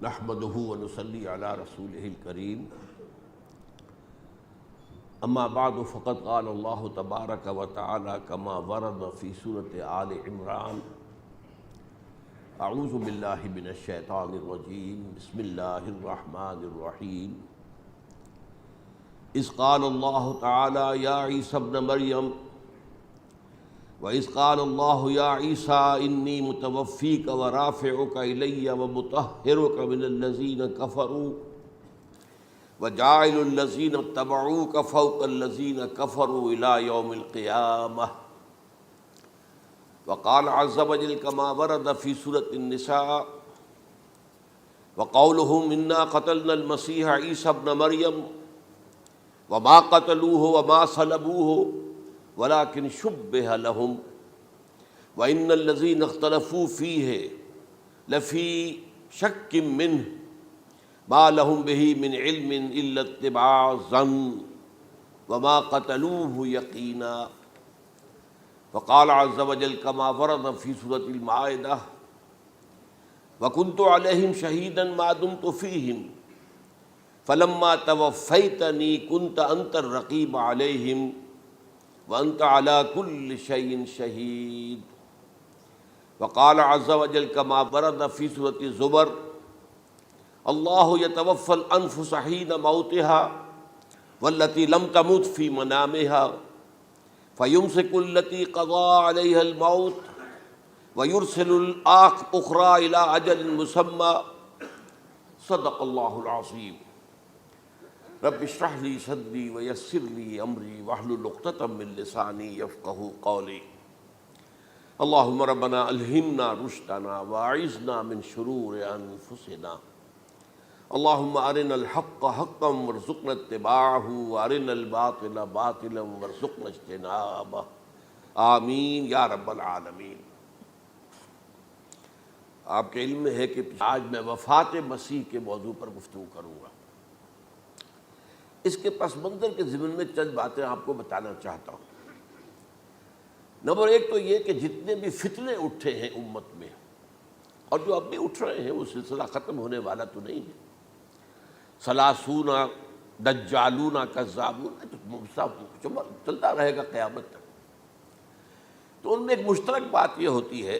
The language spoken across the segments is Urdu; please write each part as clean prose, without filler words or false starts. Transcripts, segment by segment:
نحمده ونصلي على رسوله الكريم اما بعد فقد قال الله تبارك وتعالى كما ورد في سورة آل عمران اعوذ باللہ من الشیطان الرجیم بسم اللہ الرحمن الرحیم اذ قال اللہ تعالی یا عیسی ابن مریم وَإِذْ قَالَ اللَّهُ يَا عِيسَىٰ إِنِّي مُتَوَفِّيكَ وَرَافِعُكَ إِلَيَّ وَمُطَهِّرُكَ مِنَ الَّذِينَ كَفَرُوا وَجَاعِلُ الَّذِينَ اتَّبَعُوكَ فَوْقَ الَّذِينَ كَفَرُوا إِلَىٰ يَوْمِ الْقِيَامَةِ وَقَالَ عَزَّ وَجَلَّ كَمَا وَرَدَ فِي سُورَةِ النِّسَاءِ وَقَوْلُهُمْ إِنَّا قَتَلْنَا الْمَسِيحَ عِيسَى ابْنَ مَرْيَمَ وَمَا قَتَلُوهُ وَمَا صَلَبُوهُ وَلَكِنْ شُبِّهَ لَهُمْ وَإِنَّ الَّذِينَ اخْتَلَفُوا فِيهِ لَفِي شَكٍّ مِّنْهُ مَا لَهُمْ بِهِ مِنْ عِلْمٍ إِلَّا اتِّبَاعَ الظَّنِّ وَمَا قَتَلُوهُ يَقِينًا وقال عز وجل كما ورد في سورة المائدة وَكُنْتُ عَلَيْهِمْ شَهِيدًا مَا دُمْتُ فِيهِمْ فَلَمَّا تَوَفَّيْتَنِي كُنْتَ أَنْتَ الرَّقِيبَ عَلَيْهِمْ وَأَنْتَ عَلَى كُلِّ شَيْءٍ شَهِيدٌ وقال عز وجل كما ورد في سورة الزمر الله يتوفى الأنفس حين موتها والتي لم تمت في منامها فيمسك التي قضى عليها الموت ويرسل الأخرى إلى أجل مسمى صدق الله العظيم رب اشرح لي صدري ويسر لي امري واحلل عقدة من لساني يفقهوا قولي اللهم ربنا الهمنا رشدنا واعذنا من شرور انفسنا اللهم ارنا الحق حقا وارزقنا اتباعه وارنا الباطل باطلا وارزقنا اجتنابه آمین یا رب العالمین۔ آپ کے علم میں ہے کہ آج میں وفات مسیح کے موضوع پر گفتگو کروں گا۔ اس کے پس منظر کے ضمن میں چند باتیں آپ کو بتانا چاہتا ہوں۔ نمبر ایک تو یہ کہ جتنے بھی فتنے اٹھے ہیں امت میں اور جو اب بھی اٹھ رہے ہیں وہ سلسلہ ختم ہونے والا تو نہیں ہے۔ ثلاثون دجالون کذابون چلتا رہے گا قیامت تک۔ تو ان میں ایک مشترک بات یہ ہوتی ہے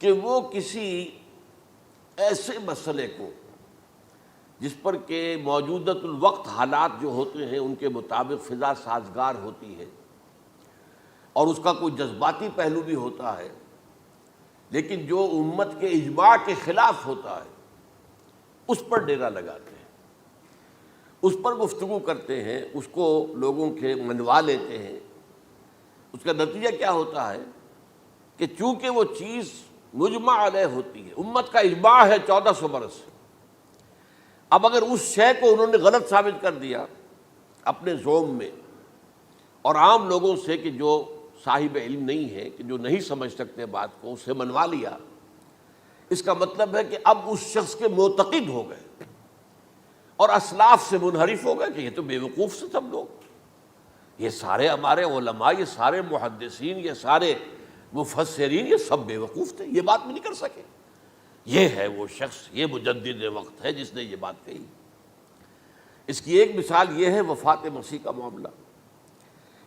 کہ وہ کسی ایسے مسئلے کو جس پر کہ موجودۃ الوقت حالات جو ہوتے ہیں ان کے مطابق فضا سازگار ہوتی ہے اور اس کا کوئی جذباتی پہلو بھی ہوتا ہے، لیکن جو امت کے اجماع کے خلاف ہوتا ہے اس پر ڈیرا لگاتے ہیں، اس پر گفتگو کرتے ہیں، اس کو لوگوں کے منوا لیتے ہیں۔ اس کا نتیجہ کیا ہوتا ہے کہ چونکہ وہ چیز مجمع علیہ ہوتی ہے، امت کا اجماع ہے 1400 برس سے، اب اگر اس شے کو انہوں نے غلط ثابت کر دیا اپنے زوم میں اور عام لوگوں سے کہ جو صاحب علم نہیں ہے، کہ جو نہیں سمجھ سکتے بات کو، اسے منوا لیا، اس کا مطلب ہے کہ اب اس شخص کے معتقد ہو گئے اور اسلاف سے منحرف ہو گئے کہ یہ تو بے وقوف سے سب لوگ، یہ سارے ہمارے علماء، یہ سارے محدثین، یہ سارے مفسرین، یہ سب بے وقوف تھے، یہ بات بھی نہیں کر سکے۔ یہ ہے وہ شخص، یہ مجدد وقت ہے جس نے یہ بات کہی۔ اس کی ایک مثال یہ ہے وفات مسیح کا معاملہ۔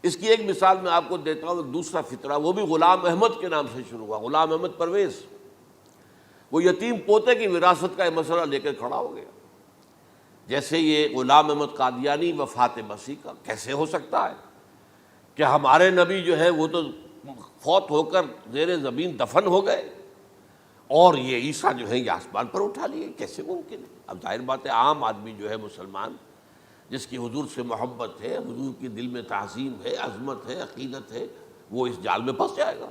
اس کی ایک مثال میں آپ کو دیتا ہوں، ایک دوسرا فطرہ، وہ بھی غلام احمد کے نام سے شروع ہوا، غلام احمد پرویز۔ وہ یتیم پوتے کی وراثت کا یہ مسئلہ لے کر کھڑا ہو گیا۔ جیسے یہ غلام احمد قادیانی وفات مسیح کا کیسے ہو سکتا ہے کہ ہمارے نبی جو ہے وہ تو فوت ہو کر زیر زمین دفن ہو گئے اور یہ عیسیٰ جو ہے یہ آسمان پر اٹھا لیے، کیسے ممکن ہے؟ اب ظاہر بات ہے عام آدمی جو ہے مسلمان جس کی حضور سے محبت ہے، حضور کی دل میں تعظیم ہے، عظمت ہے، عقیدت ہے، وہ اس جال میں پھنس جائے گا۔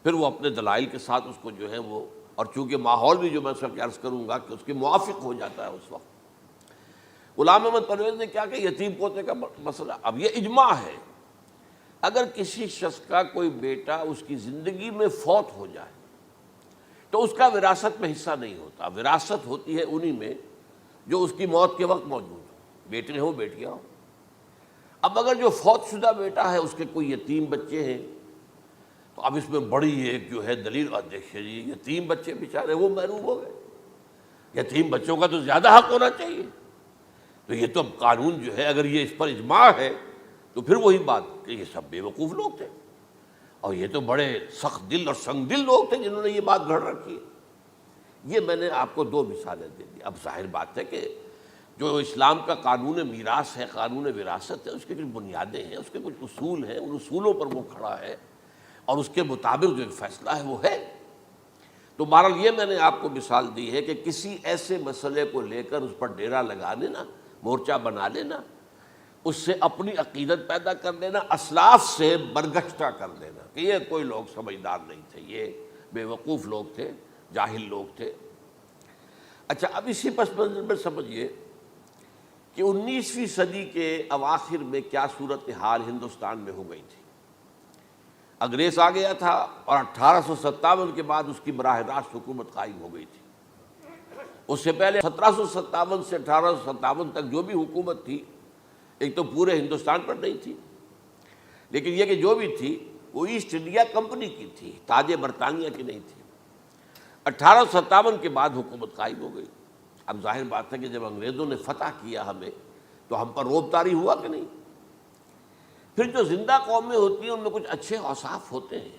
پھر وہ اپنے دلائل کے ساتھ اس کو جو ہے وہ، اور چونکہ ماحول بھی جو میں سب کے عرض کروں گا کہ اس کے موافق ہو جاتا ہے اس وقت۔ غلام احمد پرویز نے کیا کہ یتیم پوتے کا مسئلہ، اب یہ اجماع ہے اگر کسی شخص کا کوئی بیٹا اس کی زندگی میں فوت ہو جائے تو اس کا وراثت میں حصہ نہیں ہوتا، وراثت ہوتی ہے انہی میں جو اس کی موت کے وقت موجود ہو، بیٹے ہوں بیٹیاں ہوں۔ اب اگر جو فوت شدہ بیٹا ہے اس کے کوئی یتیم بچے ہیں تو اب اس میں بڑی ایک جو ہے دلیل، دیکھیے جی یتیم بچے بیچارے وہ محروم ہو گئے، یتیم بچوں کا تو زیادہ حق ہونا چاہیے. تو یہ تو اب قانون جو ہے اگر یہ اس پر اجماع ہے تو پھر وہی بات کہ یہ سب بے وقوف لوگ تھے اور یہ تو بڑے سخت دل اور سنگ دل لوگ تھے جنہوں نے یہ بات گھڑ رکھی ہے. یہ میں نے آپ کو دو مثالیں دے دی. اب ظاہر بات ہے کہ جو اسلام کا قانون میراث ہے، قانون وراثت ہے، اس کے کچھ بنیادیں ہیں، اس کے کچھ اصول ہیں، ان اصولوں پر وہ کھڑا ہے اور اس کے مطابق جو ایک فیصلہ ہے وہ ہے. تو بہرحال یہ میں نے آپ کو مثال دی ہے کہ کسی ایسے مسئلے کو لے کر اس پر ڈیرا لگا لینا، مورچہ بنا لینا، اس سے اپنی عقیدت پیدا کر لینا، اسلاف سے برگشتہ کر دینا کہ یہ کوئی لوگ سمجھدار نہیں تھے، یہ بے وقوف لوگ تھے، جاہل لوگ تھے. اچھا، اب اسی پس منظر میں سمجھیے کہ 19ویں صدی کے اواخر میں کیا صورتحال ہندوستان میں ہو گئی تھی. انگریز آ گیا تھا اور 1857 کے بعد اس کی براہ راست حکومت قائم ہو گئی تھی. اس سے پہلے 1757 سے 1857 تک جو بھی حکومت تھی ایک تو پورے ہندوستان پر نہیں تھی، لیکن یہ کہ جو بھی تھی وہ ایسٹ انڈیا کمپنی کی تھی، تاج برطانیہ کی نہیں تھی. 1857 کے بعد حکومت قائم ہو گئی. اب ظاہر بات ہے کہ جب انگریزوں نے فتح کیا ہمیں تو ہم پر روب طاری ہوا کہ نہیں. پھر جو زندہ قومیں ہوتی ہیں ان میں کچھ اچھے اوصاف ہوتے ہیں،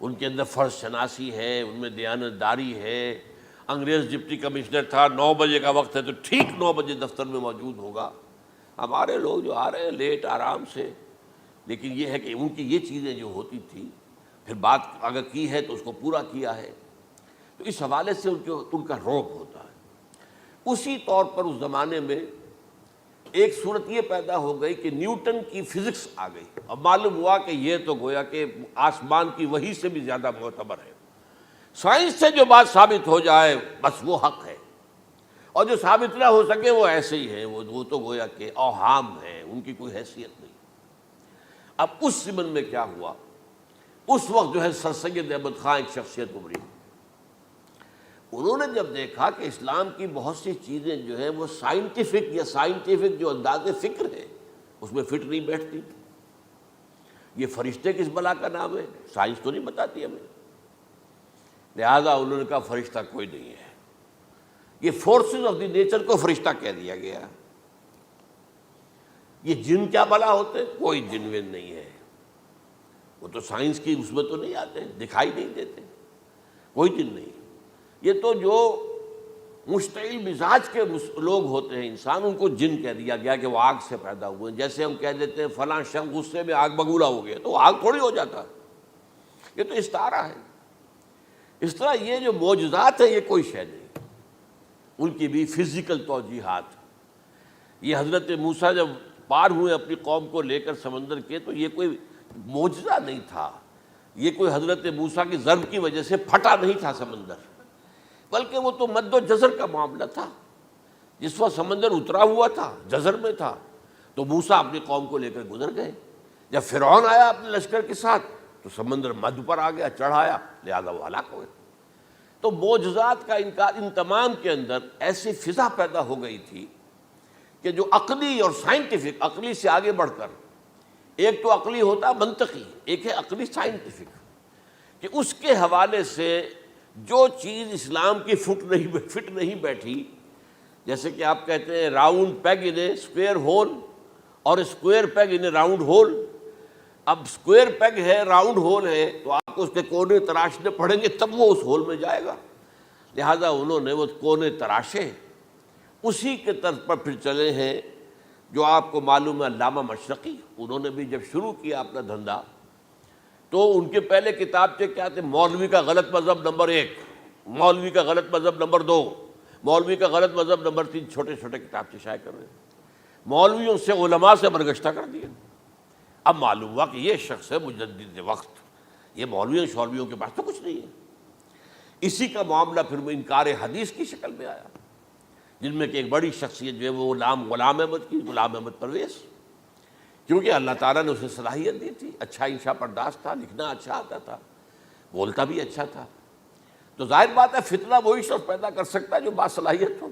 ان کے اندر فرض شناسی ہے، ان میں دیانت داری ہے. انگریز ڈپٹی کمشنر تھا، 9 بجے کا وقت ہے تو ٹھیک 9 بجے دفتر میں موجود ہوگا. ہمارے لوگ جو آ رہے ہیں لیٹ آرام سے، لیکن یہ ہے کہ ان کی یہ چیزیں جو ہوتی تھی پھر بات اگر کی ہے تو اس کو پورا کیا ہے. تو اس حوالے سے ان کا رعب ہوتا ہے. اسی طور پر اس زمانے میں ایک صورت یہ پیدا ہو گئی کہ نیوٹن کی فزکس آ گئی اور معلوم ہوا کہ یہ تو گویا کہ آسمان کی وحی سے بھی زیادہ معتبر ہے. سائنس سے جو بات ثابت ہو جائے بس وہ حق ہے، اور جو ثابت نہ ہو سکے وہ ایسے ہی ہیں، وہ تو گویا کہ اوہام ہیں، ان کی کوئی حیثیت نہیں. اب اس زمن میں کیا ہوا، اس وقت جو ہے سر سید احمد خان ایک شخصیت ابھری. انہوں نے جب دیکھا کہ اسلام کی بہت سی چیزیں جو ہیں وہ سائنٹیفک جو انداز فکر ہے اس میں فٹ نہیں بیٹھتی. یہ فرشتے کس بلا کا نام ہے، سائنس تو نہیں بتاتی ہمیں. لہذا انہوں نے کہا فرشتہ کوئی نہیں ہے، یہ فورسز آف دی نیچر کو فرشتہ کہہ دیا گیا. یہ جن کیا بلا ہوتے، کوئی جن ون نہیں ہے، وہ تو سائنس کی اس میں تو نہیں آتے، دکھائی نہیں دیتے، کوئی جن نہیں. یہ تو جو مشتعل مزاج کے لوگ ہوتے ہیں انسان، ان کو جن کہہ دیا گیا کہ وہ آگ سے پیدا ہوئے. جیسے ہم کہہ دیتے ہیں فلاں شخص غصے میں آگ بگولا ہو گیا، تو وہ آگ تھوڑی ہو جاتا ہے، یہ تو استعارہ ہے. اس طرح یہ جو معجزات ہیں یہ کوئی شے نہیں، ان کی بھی فزیکل توجیحات. یہ حضرت موسیٰ جب پار ہوئے اپنی قوم کو لے کر سمندر کے تو یہ کوئی معجزہ نہیں تھا، یہ کوئی حضرت موسیٰ کی ضرب کی وجہ سے پھٹا نہیں تھا سمندر، بلکہ وہ تو مد و جزر کا معاملہ تھا. جس وقت سمندر اترا ہوا تھا، جزر میں تھا، تو موسیٰ اپنی قوم کو لے کر گزر گئے. جب فرعون آیا اپنے لشکر کے ساتھ تو سمندر مدھ پر آ گیا، چڑھ آیا، لہذا وہ ہلاک ہوئے. تو معجزات کا انکار، ان تمام کے اندر ایسی فضا پیدا ہو گئی تھی کہ جو عقلی اور سائنٹیفک، عقلی سے آگے بڑھ کر، ایک تو عقلی ہوتا منطقی، ایک ہے عقلی سائنٹیفک، کہ اس کے حوالے سے جو چیز اسلام کی فٹ نہیں بیٹھی، جیسے کہ آپ کہتے ہیں round peg in a square hole اور square peg in a round hole. اب اسکوئر پیگ ہے، راؤنڈ ہول ہے، تو آپ کو اس کے کونے تراشنے پڑیں گے تب وہ اس ہول میں جائے گا. لہذا انہوں نے وہ کونے تراشے، اسی کے طرز پر پھر چلے ہیں. جو آپ کو معلوم ہے علامہ مشرقی، انہوں نے بھی جب شروع کیا اپنا دھندا تو ان کے پہلے کتابچے کیا تھے، مولوی کا غلط مذہب نمبر 1، مولوی کا غلط مذہب نمبر 2، مولوی کا غلط مذہب نمبر 3، چھوٹے چھوٹے کتابچے شائع کر رہے ہیں. مولویوں سے علماء سے برگشتہ کر دیا. اب معلوم ہوا کہ یہ شخص ہے مجدد وقت، یہ مولویوں کے پاس تو کچھ نہیں ہے. اسی کا معاملہ پھر انکار حدیث کی شکل میں آیا، جن میں کہ ایک بڑی شخصیت جو ہے وہ غلام احمد کی، غلام احمد پرویز، کیونکہ اللہ تعالیٰ نے اسے صلاحیت دی تھی، اچھا انشا پرداز تھا، لکھنا اچھا آتا تھا، بولتا بھی اچھا تھا. تو ظاہر بات ہے فتنہ وہی شخص پیدا کر سکتا ہے جو باصلاحیت ہو.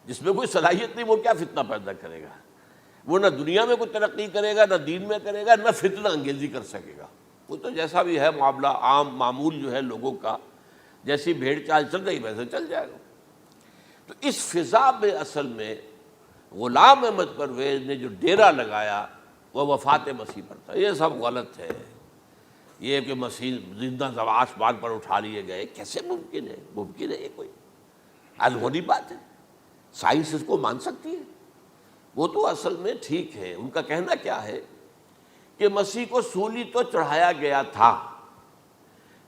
جس میں کوئی صلاحیت نہیں وہ کیا فتنہ پیدا کرے گا؟ وہ نہ دنیا میں کوئی ترقی کرے گا، نہ دین میں کرے گا، نہ فتنہ انگیزی کر سکے گا. وہ تو جیسا بھی ہے معاملہ عام معمول جو ہے لوگوں کا، جیسی بھیڑ چال چل رہی ویسے چل جائے گا. تو اس فضا میں اصل میں غلام احمد پرویز نے جو ڈیرا لگایا وہ وفات مسیح پر تھا۔ یہ سب غلط ہے۔ یہ کہ مسیح زندہ آسمان پر اٹھا لیے گئے، کیسے ممکن ہے؟ ممکن ہے یہ کوئی الہونی بات ہے؟ سائنس اس کو مان سکتی ہے؟ وہ تو اصل میں ٹھیک ہے، ان کا کہنا کیا ہے کہ مسیح کو سولی تو چڑھایا گیا تھا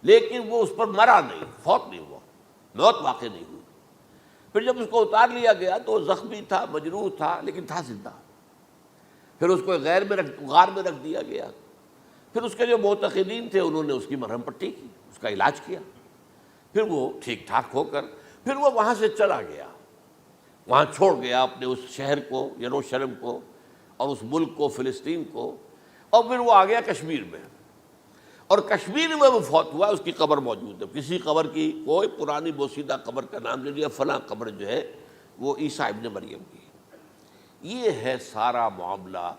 لیکن وہ اس پر مرا نہیں، فوت نہیں ہوا، موت واقع نہیں ہوئی۔ پھر جب اس کو اتار لیا گیا تو وہ زخمی تھا، مجروح تھا، لیکن تھا زندہ۔ پھر اس کو غار میں رکھ دیا گیا۔ پھر اس کے جو معتقدین تھے انہوں نے اس کی مرہم پٹی کی، اس کا علاج کیا، پھر وہ ٹھیک ٹھاک ہو کر پھر وہ وہاں سے چلا گیا، وہاں چھوڑ گیا اپنے اس شہر کو، یروشلم کو، اور اس ملک کو، فلسطین کو، اور پھر وہ آ گیا کشمیر میں، اور کشمیر میں وہ فوت ہوا۔ اس کی قبر موجود ہے، کسی قبر کی کوئی پرانی بوسیدہ قبر کا نام لے لیا، فلاں قبر جو ہے وہ عیسیٰ ابن مریم کی۔ یہ ہے سارا معاملہ۔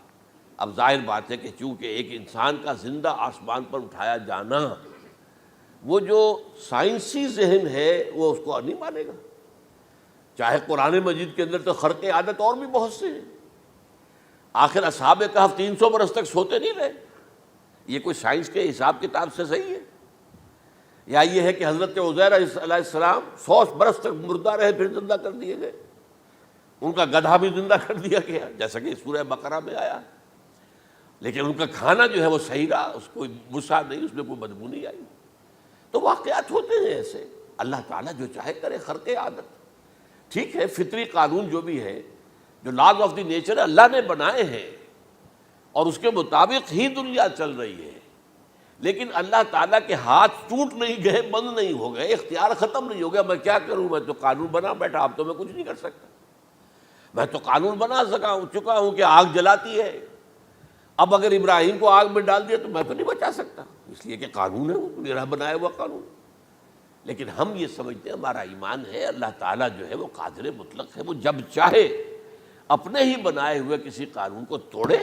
اب ظاہر بات ہے کہ چونکہ ایک انسان کا زندہ آسمان پر اٹھایا جانا، وہ جو سائنسی ذہن ہے وہ اس کو نہیں مانے گا۔ چاہے قرآن مجید کے اندر تو خرق عادت اور بھی بہت سے ہیں۔ آخر اصحاب کہف 300 برس تک سوتے نہیں رہے، یہ کوئی سائنس کے حساب کتاب سے صحیح ہے؟ یا یہ ہے کہ حضرت عزیر علیہ السلام 100 برس تک مردہ رہے پھر زندہ کر دیے گئے، ان کا گدھا بھی زندہ کر دیا گیا جیسا کہ سورہ بقرہ میں آیا، لیکن ان کا کھانا جو ہے وہ صحیح رہا، اس کو مسا نہیں، اس میں کوئی بدبو نہیں آئی۔ تو واقعات ہوتے ہیں ایسے، اللہ تعالیٰ جو چاہے کرے، خرق عادت ٹھیک ہے۔ فطری قانون جو بھی ہے، جو لاز آف دی نیچر اللہ نے بنائے ہیں اور اس کے مطابق ہی دنیا چل رہی ہے، لیکن اللہ تعالیٰ کے ہاتھ ٹوٹ نہیں گئے، بند نہیں ہو گئے، اختیار ختم نہیں ہو گیا۔ میں کیا کروں؟ میں تو قانون بنا بیٹھا، اب تو میں کچھ نہیں کر سکتا۔ میں تو قانون بنا چکا ہوں کہ آگ جلاتی ہے، اب اگر ابراہیم کو آگ میں ڈال دیا تو میں تو نہیں بچا سکتا، اس لیے کہ قانون ہے، وہ میرا بنایا ہوا قانون۔ لیکن ہم یہ سمجھتے ہیں، ہمارا ایمان ہے اللہ تعالیٰ جو ہے وہ قادر مطلق ہے، وہ جب چاہے اپنے ہی بنائے ہوئے کسی قانون کو توڑے۔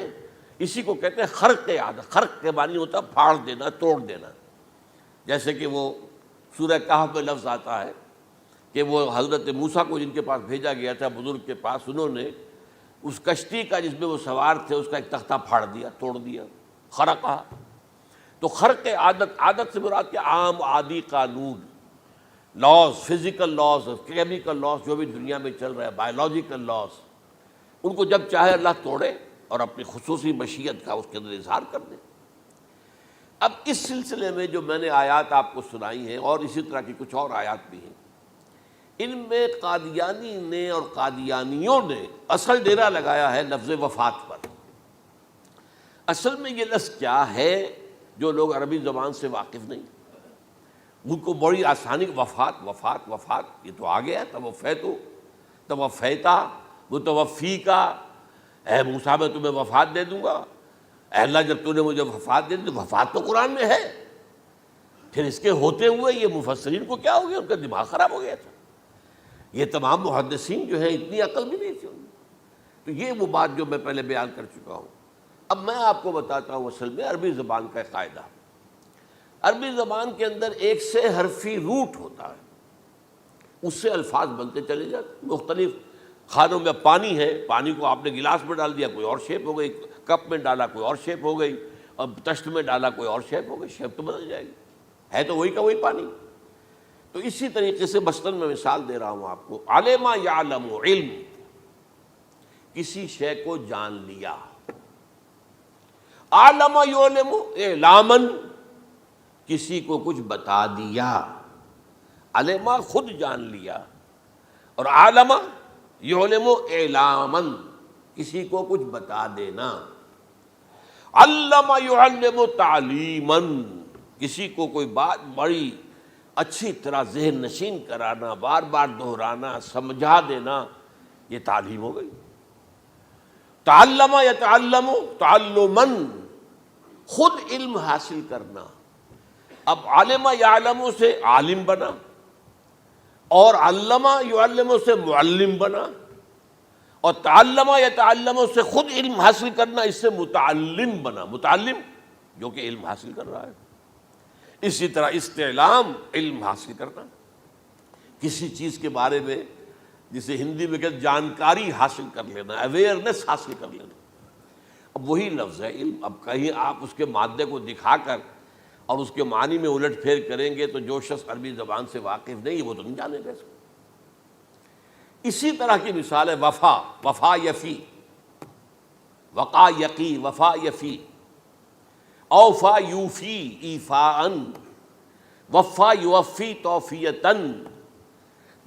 اسی کو کہتے ہیں خرق عادت۔ خرق کے معنی ہوتا ہے پھاڑ دینا، توڑ دینا۔ جیسے کہ وہ سورہ کہف میں لفظ آتا ہے کہ وہ حضرت موسیٰ کو جن کے پاس بھیجا گیا تھا، بزرگ کے پاس، انہوں نے اس کشتی کا جس میں وہ سوار تھے اس کا ایک تختہ پھاڑ دیا، توڑ دیا، خرقہ۔ تو خرق عادت سے مراد کیا؟ عام عادی قانون، laws, physical laws, chemical laws, جو بھی دنیا میں چل رہا ہے، بایولوجیکل لاز، ان کو جب چاہے اللہ توڑے اور اپنی خصوصی مشیت کا اس کے اندر اظہار کر دے۔ اب اس سلسلے میں جو میں نے آیات آپ کو سنائی ہیں، اور اسی طرح کی کچھ اور آیات بھی ہیں، ان میں قادیانی نے اور قادیانیوں نے اصل ڈیرا لگایا ہے لفظ وفات پر۔ اصل میں یہ لفظ کیا ہے؟ جو لوگ عربی زبان سے واقف نہیں، ان کو بڑی آسانی، وفات وفات وفات، یہ تو آ گیا، توفیتو، توفیتا، متوفی کا، اے موسیٰ میں تمہیں وفات دے دوں گا، اے اللہ جب تو نے مجھے وفات دے دی، تو وفات تو قرآن میں ہے۔ پھر اس کے ہوتے ہوئے یہ مفسرین کو کیا ہو گیا؟ ان کا دماغ خراب ہو گیا تھا۔ یہ تمام محدثین جو ہیں اتنی عقل بھی نہیں تھی ان میں۔ تو یہ وہ بات جو میں پہلے بیان کر چکا ہوں۔ اب میں آپ کو بتاتا ہوں اصل میں عربی زبان کا قاعدہ۔ عربی زبان کے اندر ایک سے حرفی روٹ ہوتا ہے، اس سے الفاظ بنتے چلے جاتے ہیں۔ مختلف خانوں میں پانی ہے، پانی کو آپ نے گلاس میں ڈال دیا، کوئی اور شیپ ہو گئی، کپ میں ڈالا کوئی اور شیپ ہو گئی، اور تشت میں ڈالا کوئی اور شیپ ہو گئی، شیپ تو بدل جائے گی، ہے تو وہی کا وہی پانی۔ تو اسی طریقے سے مثلاً میں مثال دے رہا ہوں آپ کو، علم یعلم، علم، کسی شے کو جان لیا، عالم یعلم، اعلاماً، کسی کو کچھ بتا دیا، علما خود جان لیا، اور عالم یعلم اعلاماً، کسی کو کچھ بتا دینا، علم یعلم تعلیماً، کسی کو کوئی بات بڑی اچھی طرح ذہن نشین کرانا، بار بار دہرانا، سمجھا دینا، یہ تعلیم ہو گئی۔ تعلم یتعلم تعلماً، خود علم حاصل کرنا۔ اب علم یعلم سے عالم بنا، اور علم یعلم سے معلم بنا، اور تعلم یتعلم سے خود علم حاصل کرنا، اس سے متعلم بنا، متعلم جو کہ علم حاصل کر رہا ہے۔ اسی طرح استعلام، علم حاصل کرنا، کسی چیز کے بارے میں جسے ہندی میں کہتے جانکاری حاصل کر لینا، اویئرنیس حاصل کر لینا۔ اب وہی لفظ ہے علم، اب کہیں آپ اس کے مادے کو دکھا کر اور اس کے معنی میں الٹ پھیر کریں گے تو جو شخص عربی زبان سے واقف نہیں وہ تو نہیں جانے گا اس کو۔ اسی طرح کی مثال ہے وفا، وفا یفی، وقا یقی، وفا یفی، اوفا یوفی ایفاءً، وفا یوفی توفیتاً،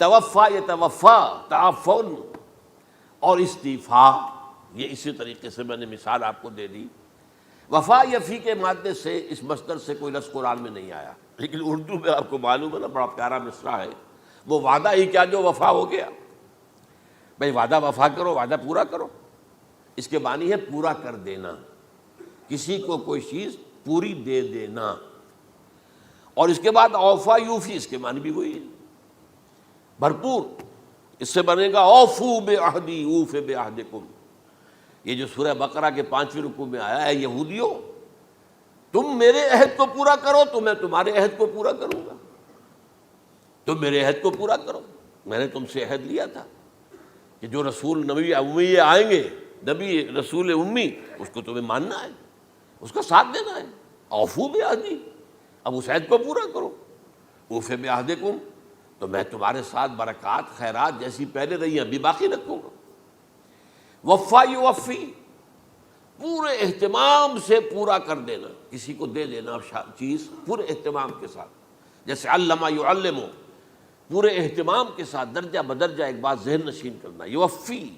توفا یتوفا تعفن، اور استیفاء۔ یہ اسی طریقے سے میں نے مثال آپ کو دے دی۔ وفا یفی کے مادے سے اس مصدر سے کوئی لفظ قرآن میں نہیں آیا، لیکن اردو میں آپ کو معلوم ہے نا بڑا پیارا مصرع ہے، وہ وعدہ ہی کیا جو وفا ہو گیا۔ بھئی وعدہ وفا کرو، وعدہ پورا کرو، اس کے معنی ہے پورا کر دینا، کسی کو کوئی چیز پوری دے دینا۔ اور اس کے بعد اوفا یوفی، اس کے معنی بھی وہی ہے، بھرپور۔ اس سے بنے گا اوفو بعہدی اوف بعہدکم، یہ جو سورہ بقرہ کے 5ویں رکوع میں آیا ہے، یہودیوں تم میرے عہد کو پورا کرو تو میں تمہارے عہد کو پورا کروں گا، تم میرے عہد کو پورا کرو، میں نے تم سے عہد لیا تھا کہ جو رسول نبی امی آئیں گے، نبی رسول امی، اس کو تمہیں ماننا ہے، اس کا ساتھ دینا ہے۔ اوفو بعہدی، اب اس عہد کو پورا کرو۔ اوف بعہدکم، تو میں تمہارے ساتھ برکات خیرات جیسی پہلے رہی ابھی باقی رکھوں گا۔ وفا یوفی، پورے اہتمام سے پورا کر دینا، کسی کو دے دینا چیز پورے اہتمام کے ساتھ، جیسے علمہ یعلم، پورے اہتمام کے ساتھ درجہ بدرجہ ایک بات ذہن نشین کرنا۔ یوفی،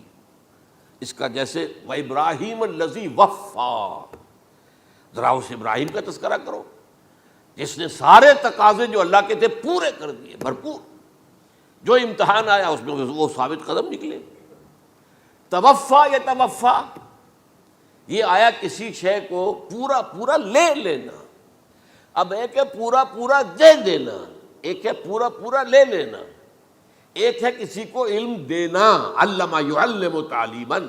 اس کا جیسے وَإِبْرَاهِيمَ الَّذِي وَفَّى، ذرا اس ابراہیم کا تذکرہ کرو جس نے سارے تقاضے جو اللہ کے تھے پورے کر دیے، بھرپور۔ جو امتحان آیا اس میں وہ ثابت قدم نکلے۔ توفا یا توفا، یہ آیا کسی شے کو پورا پورا لے لینا۔ اب ایک ہے پورا پورا دے دینا، ایک ہے پورا پورا لے لینا، ایک ہے کسی کو علم دینا، علمہ یعلم تعلیماً،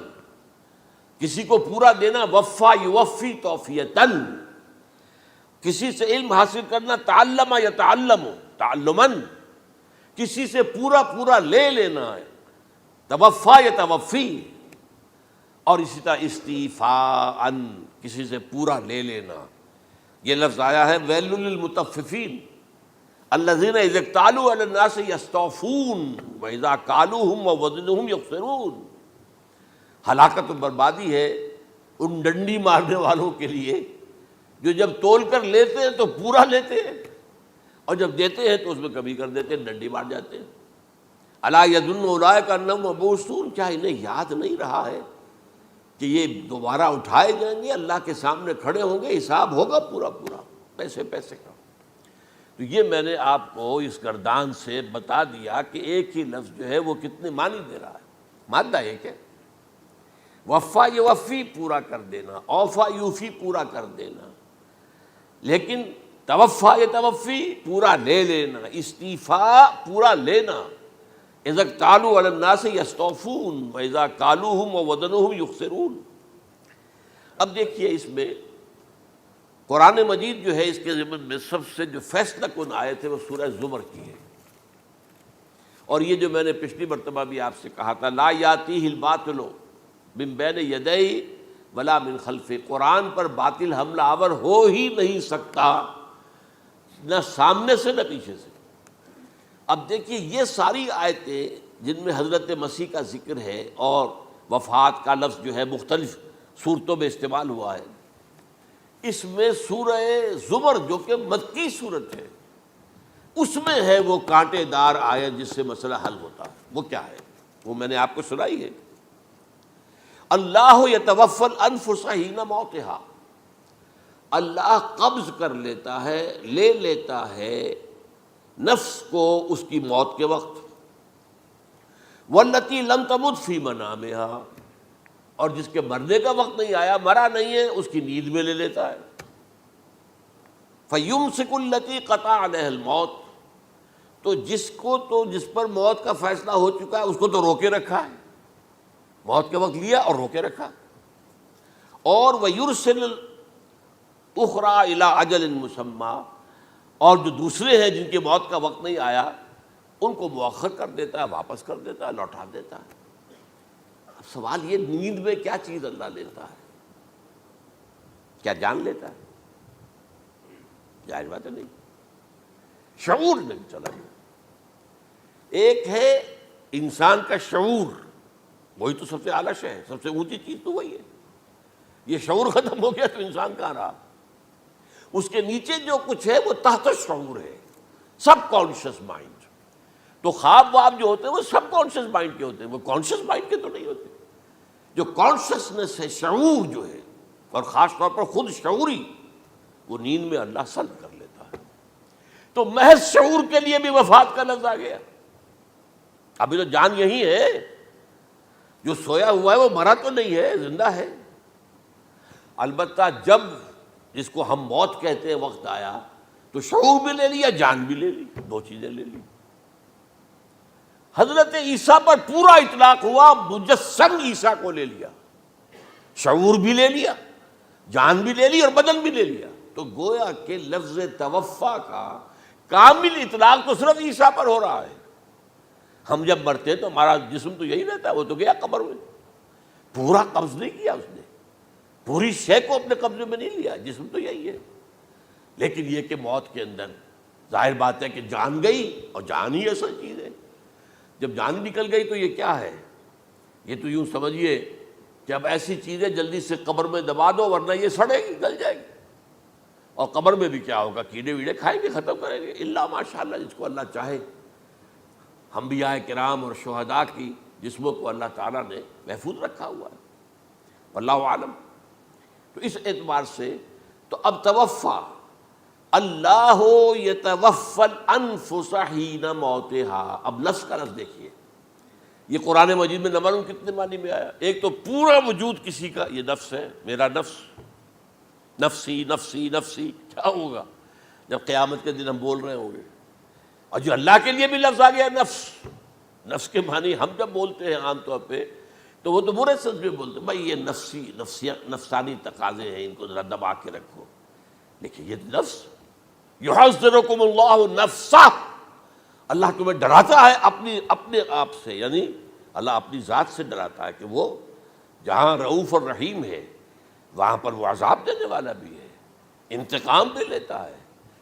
کسی کو پورا دینا، وفا یوفی توفیتاً، کسی سے علم حاصل کرنا، تعلم یتعلم تعلماً، کسی سے پورا پورا لے لینا ہے، توفا یتوفی، اور اسی طرح استیفاءً، کسی سے پورا لے لینا۔ یہ لفظ آیا ہے ویل للمطففین الذین اذا اکتالوا علی الناس یستوفون واذا کالوہم ووزنوہم یخسرون۔ ہلاکت و بربادی ہے ان ڈنڈی مارنے والوں کے لیے جو جب تول کر لیتے ہیں تو پورا لیتے ہیں، اور جب دیتے ہیں تو اس میں کمی کر دیتے ہیں، ڈنڈی مار جاتے ہیں۔ الا یظن اولئک انہم مبعوثون، کیا انہیں یاد نہیں رہا ہے کہ یہ دوبارہ اٹھائے جائیں گے، اللہ کے سامنے کھڑے ہوں گے، حساب ہوگا پورا پورا پیسے پیسے کا۔ تو یہ میں نے آپ کو اس گردان سے بتا دیا کہ ایک ہی لفظ جو ہے وہ کتنے معنی دے رہا ہے۔ مادہ ایک ہے، وفا یوفی پورا کر دینا، اوفا یوفی پورا کر دینا، لیکن توفا یتوفی پورا لے لینا، استیفاء پورا لینا، اذا اکتالوا علی الناس یستوفون واذا کالوہم ووزنوہم یخسرون۔ اب دیکھیے اس میں قرآن مجید جو ہے اس کے ضمن میں سب سے جو فیصلہ کن آیت ہے وہ سورہ زمر کی ہے، اور یہ جو میں نے پچھلی مرتبہ بھی آپ سے کہا تھا، لا یاتیہ الباطل من بین یدیہ ولا من خلفہ، قرآن پر باطل حملہ آور ہو ہی نہیں سکتا، نہ سامنے سے نہ پیچھے سے۔ اب دیکھیے یہ ساری آیتیں جن میں حضرت مسیح کا ذکر ہے اور وفات کا لفظ جو ہے مختلف صورتوں میں استعمال ہوا ہے، اس میں سورہ زمر جو کہ مکی صورت ہے اس میں ہے وہ کانٹے دار آیت جس سے مسئلہ حل ہوتا ہے۔ وہ کیا ہے؟ وہ میں نے آپ کو سنائی ہے، اللہ یتوفی الانفس حین موتہا، اللہ قبض کر لیتا ہے، لے لیتا ہے نفس کو اس کی موت کے وقت، واللتی لم تمت فی منامہا، اور جس کے مرنے کا وقت نہیں آیا، مرا نہیں ہے، اس کی نیند میں لے لیتا ہے۔ فیمسک التی قطع علیہ الموت، تو جس پر موت کا فیصلہ ہو چکا ہے اس کو تو روکے رکھا ہے، موت کے وقت لیا اور روکے رکھا۔ اور ویرسل الاخری الی اجل مسمی، اور جو دوسرے ہیں جن کی موت کا وقت نہیں آیا ان کو مؤخر کر دیتا ہے، واپس کر دیتا ہے، لوٹا دیتا ہے۔ اب سوال یہ، نیند میں کیا چیز اللہ لیتا ہے؟ کیا جان لیتا ہے؟ جائز بات ہے نہیں، شعور نہیں چلا گیا۔ ایک ہے انسان کا شعور، وہی تو سب سے اعلیٰ شے ہے، سب سے اونچی چیز تو وہی ہے۔ یہ شعور ختم ہو گیا تو انسان کہاں رہا؟ اس کے نیچے جو کچھ ہے وہ تحت شعور ہے، سب کانشیس مائنڈ۔ تو خواب واب جو ہوتے ہیں وہ سب کانشیس مائنڈ کے ہوتے ہیں، وہ کانشیس مائنڈ کے تو نہیں ہوتے۔ جو کانشیسنس ہے، شعور جو ہے، اور خاص طور پر خود شعوری، وہ نیند میں اللہ سلب کر لیتا ہے۔ تو محض شعور کے لیے بھی وفات کا لفظ آ گیا۔ ابھی تو جان یہی ہے، جو سویا ہوا ہے وہ مرا تو نہیں ہے، زندہ ہے۔ البتہ جب جس کو ہم موت کہتے ہیں وقت آیا تو شعور بھی لے لیا، جان بھی لے لی، دو چیزیں لے لی۔ حضرت عیسیٰ پر پورا اطلاق ہوا، مجسم عیسیٰ کو لے لیا، شعور بھی لے لیا، جان بھی لے لی اور بدن بھی لے لیا۔ تو گویا کہ لفظ توفا کا کامل اطلاق تو صرف عیسیٰ پر ہو رہا ہے۔ ہم جب مرتے ہیں تو ہمارا جسم تو یہی رہتا ہے، وہ تو گیا قبر میں، پورا قبض نہیں کیا اس نے، پوری شے کو اپنے قبضے میں نہیں لیا، جسم تو یہی ہے۔ لیکن یہ کہ موت کے اندر ظاہر بات ہے کہ جان گئی، اور جان ہی اصل چیز ہے۔ جب جان نکل گئی تو یہ کیا ہے؟ یہ تو یوں سمجھیے کہ اب ایسی چیزیں جلدی سے قبر میں دبا دو ورنہ یہ سڑے گی، گل جائے گی۔ اور قبر میں بھی کیا ہوگا؟ کیڑے ویڑے کھائیں گے، ختم کریں گے، الا ماشاءاللہ جس کو اللہ چاہے۔ انبیاء کرام اور شہداء کی جسموں کو اللہ تعالیٰ نے محفوظ رکھا ہوا ہے، واللہ عالم۔ تو اس اعتبار سے تو اب توفا، اللہ یتوفی الانفس حین موتها، اب نفس کا لفظ دیکھیے، یہ قرآن مجید میں نمبر کتنے معنی میں آیا؟ ایک تو پورا وجود کسی کا یہ نفس ہے، میرا نفس، نفسی نفسی نفسی، کیا ہوگا جب قیامت کے دن ہم بول رہے ہوں گے؟ اور جو اللہ کے لیے بھی لفظ آ گیا نفس، نفس کے معنی ہم جب بولتے ہیں عام طور پہ تو وہ تو برے سمجھ میں بولتے ہیں، بھائی یہ نفسانی تقاضے ہیں، ان کو ذرا دبا کے رکھو۔ لیکن یہ نفس، یحذرکم اللہ نفسہ، اللہ تمہیں ڈراتا ہے اپنے آپ سے، یعنی اللہ اپنی ذات سے ڈراتا ہے کہ وہ جہاں رؤوف اور رحیم ہے وہاں پر وہ عذاب دینے والا بھی ہے، انتقام بھی لیتا ہے،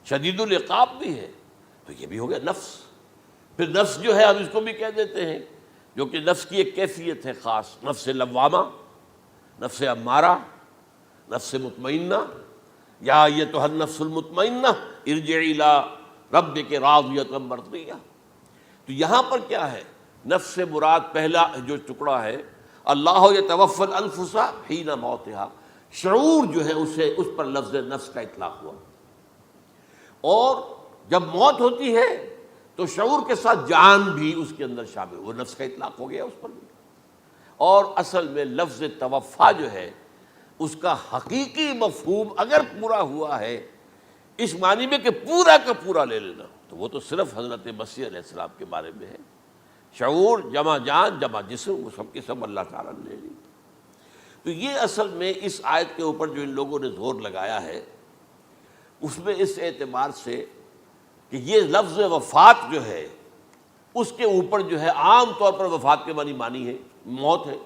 شدید العقاب بھی ہے۔ تو یہ بھی ہو گیا نفس۔ پھر نفس جو ہے ہم اس کو بھی کہہ دیتے ہیں، جو کہ نفس کی ایک کیفیت ہے خاص، نفس لوامہ، نفس امارہ، نفس مطمئنہ، یا ایتھا النفس المطمئنہ ارجعی الی ربک راضیۃ مرضیہ۔ تو یہاں پر کیا ہے؟ نفس سے مراد پہلا جو ٹکڑا ہے، اللہ یتوفی الانفس حین موتها، شعور جو ہے اسے، اس پر لفظ نفس کا اطلاق ہوا۔ اور جب موت ہوتی ہے تو شعور کے ساتھ جان بھی اس کے اندر شامل، وہ نفس کا اطلاق ہو گیا اس پر بھی۔ اور اصل میں لفظ توفا جو ہے اس کا حقیقی مفہوم اگر پورا ہوا ہے اس معنی میں کہ پورا کا پورا لے لینا، تو وہ تو صرف حضرت مسیح علیہ السلام کے بارے میں ہے۔ شعور جمع جان جمع جسم، وہ سب کے سب اللہ تعالیٰ نے لے لی۔ تو یہ اصل میں اس آیت کے اوپر جو ان لوگوں نے زور لگایا ہے، اس میں اس اعتبار سے کہ یہ لفظ وفات جو ہے اس کے اوپر جو ہے عام طور پر وفات کے معنی ہے موت ہے،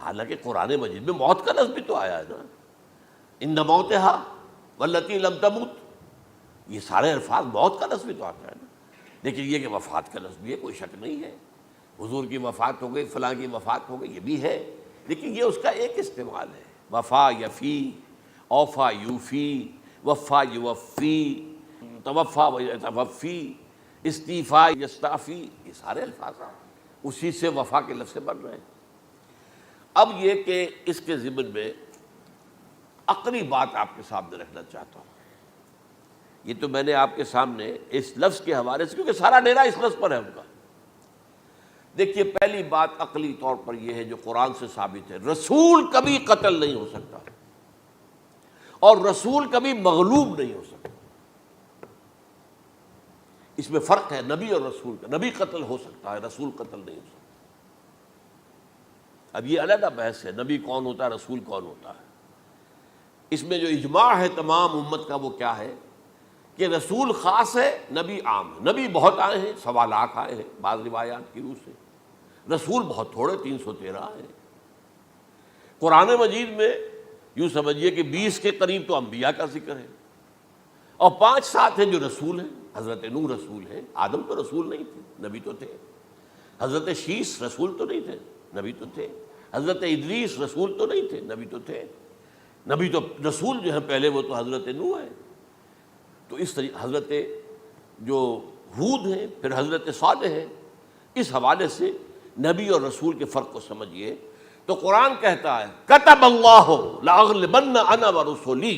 حالانکہ قرآن مجید میں موت کا لفظ بھی تو آیا ہے نا، ان موتہا واللتی لم تمت، یہ سارے الفاظ موت کا لفظ بھی تو آتا ہے نا۔ لیکن یہ کہ وفات کا لفظ بھی ہے، کوئی شک نہیں ہے، حضور کی وفات ہو گئی، فلاں کی وفات ہو گئی، یہ بھی ہے، لیکن یہ اس کا ایک استعمال ہے۔ وفا یفی، اوفا یوفی، وفا یوفی، توفا و یتوفی، استیفا یستعفی، یہ سارے الفاظ اسی سے وفا کے لفظ سے بن رہے ہیں۔ اب یہ کہ اس کے ضمن میں عقلی بات آپ کے سامنے رکھنا چاہتا ہوں۔ یہ تو میں نے آپ کے سامنے اس لفظ کے حوالے سے، کیونکہ سارا ڈیرا اس لفظ پر ہے ان کا۔ دیکھیے پہلی بات عقلی طور پر یہ ہے جو قرآن سے ثابت ہے، رسول کبھی قتل نہیں ہو سکتا اور رسول کبھی مغلوب نہیں ہو سکتا۔ اس میں فرق ہے نبی اور رسول کا، نبی قتل ہو سکتا ہے، رسول قتل نہیں ہو سکتا۔ اب یہ علیحدہ بحث ہے، نبی کون ہوتا ہے، رسول کون ہوتا ہے۔ اس میں جو اجماع ہے تمام امت کا وہ کیا ہے کہ رسول خاص ہے، نبی عام ہے۔ نبی بہت آئے ہیں، 1.25 آئے ہیں بعض روایات کی روح سے، رسول بہت تھوڑے 313 آئے ہیں۔ قرآن مجید میں یوں سمجھیے کہ 20 کے قریب تو انبیاء کا ذکر ہے، اور 5-7 ہیں جو رسول ہیں۔ حضرت نوح رسول ہیں، آدم تو رسول نہیں تھے، نبی تو تھے۔ حضرت شیس رسول تو نہیں تھے، نبی تو تھے۔ حضرت ادریس رسول تو نہیں تھے، نبی تو تھے۔ نبی تو رسول جو ہے پہلے وہ تو حضرت نوح ہے۔ تو اس طریقے حضرت جو ہود ہیں، پھر حضرت صالح ہیں۔ اس حوالے سے نبی اور رسول کے فرق کو سمجھیے تو قرآن کہتا ہے کتب اللہ لاغلبن انا ورسلی،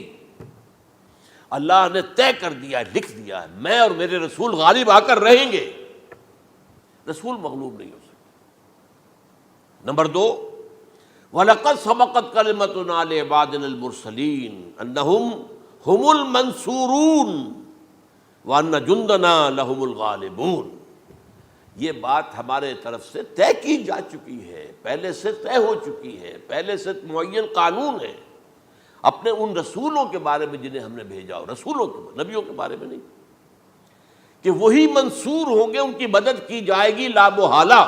اللہ نے طے کر دیا ہے، لکھ دیا ہے، میں اور میرے رسول غالب آ کر رہیں گے۔ رسول مغلوب نہیں ہو سکتے۔ نمبر 2، وَلَقَدْ سَبَقَتْ كَلِمَتُنَا لِعِبَادِنَا الْمُرْسَلِينَ أَنَّهُمْ هُمُ الْمَنْصُورُونَ وَأَنَّ جُنْدَنَا لَهُمُ الْغَالِبُونَ۔ یہ بات ہمارے طرف سے طے کی جا چکی ہے، پہلے سے طے ہو چکی ہے، پہلے سے معین قانون ہے اپنے ان رسولوں کے بارے میں جنہیں ہم نے بھیجا ہو، رسولوں کے، نبیوں کے بارے میں نہیں، کہ وہی منصور ہوں گے، ان کی مدد کی جائے گی لا محالہ،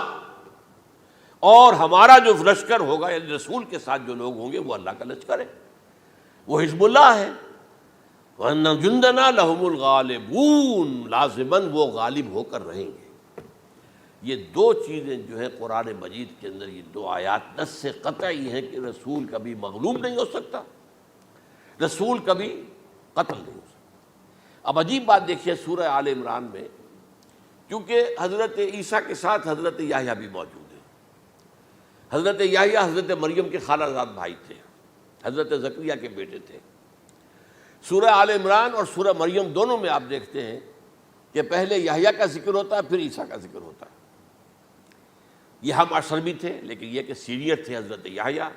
اور ہمارا جو لشکر ہوگا یعنی رسول کے ساتھ جو لوگ ہوں گے وہ اللہ کا لشکر ہے، وہ حزب اللہ ہے۔ وَأَنَّ جُنْدَنَا لَهُمُ الْغَالِبُونَ، لازماً وہ غالب ہو کر رہیں گے۔ یہ 2 چیزیں جو ہے قرآن مجید کے اندر، یہ 2 آیات نص سے قطعی ہیں کہ رسول کبھی مغلوب نہیں ہو سکتا، رسول کبھی قتل نہیں ہو سکتا۔ اب عجیب بات دیکھیے سورہ آل عمران میں، کیونکہ حضرت عیسیٰ کے ساتھ حضرت یحییٰ بھی موجود ہیں۔ حضرت یحییٰ حضرت مریم کے خالہ زاد بھائی تھے، حضرت زکریا کے بیٹے تھے۔ سورہ آل عمران اور سورہ مریم دونوں میں آپ دیکھتے ہیں کہ پہلے یحییٰ کا ذکر ہوتا ہے، پھر عیسیٰ کا ذکر ہوتا ہے۔ یہ ہم عصر بھی تھے، لیکن یہ کہ سینئر تھے حضرت یحییٰ۔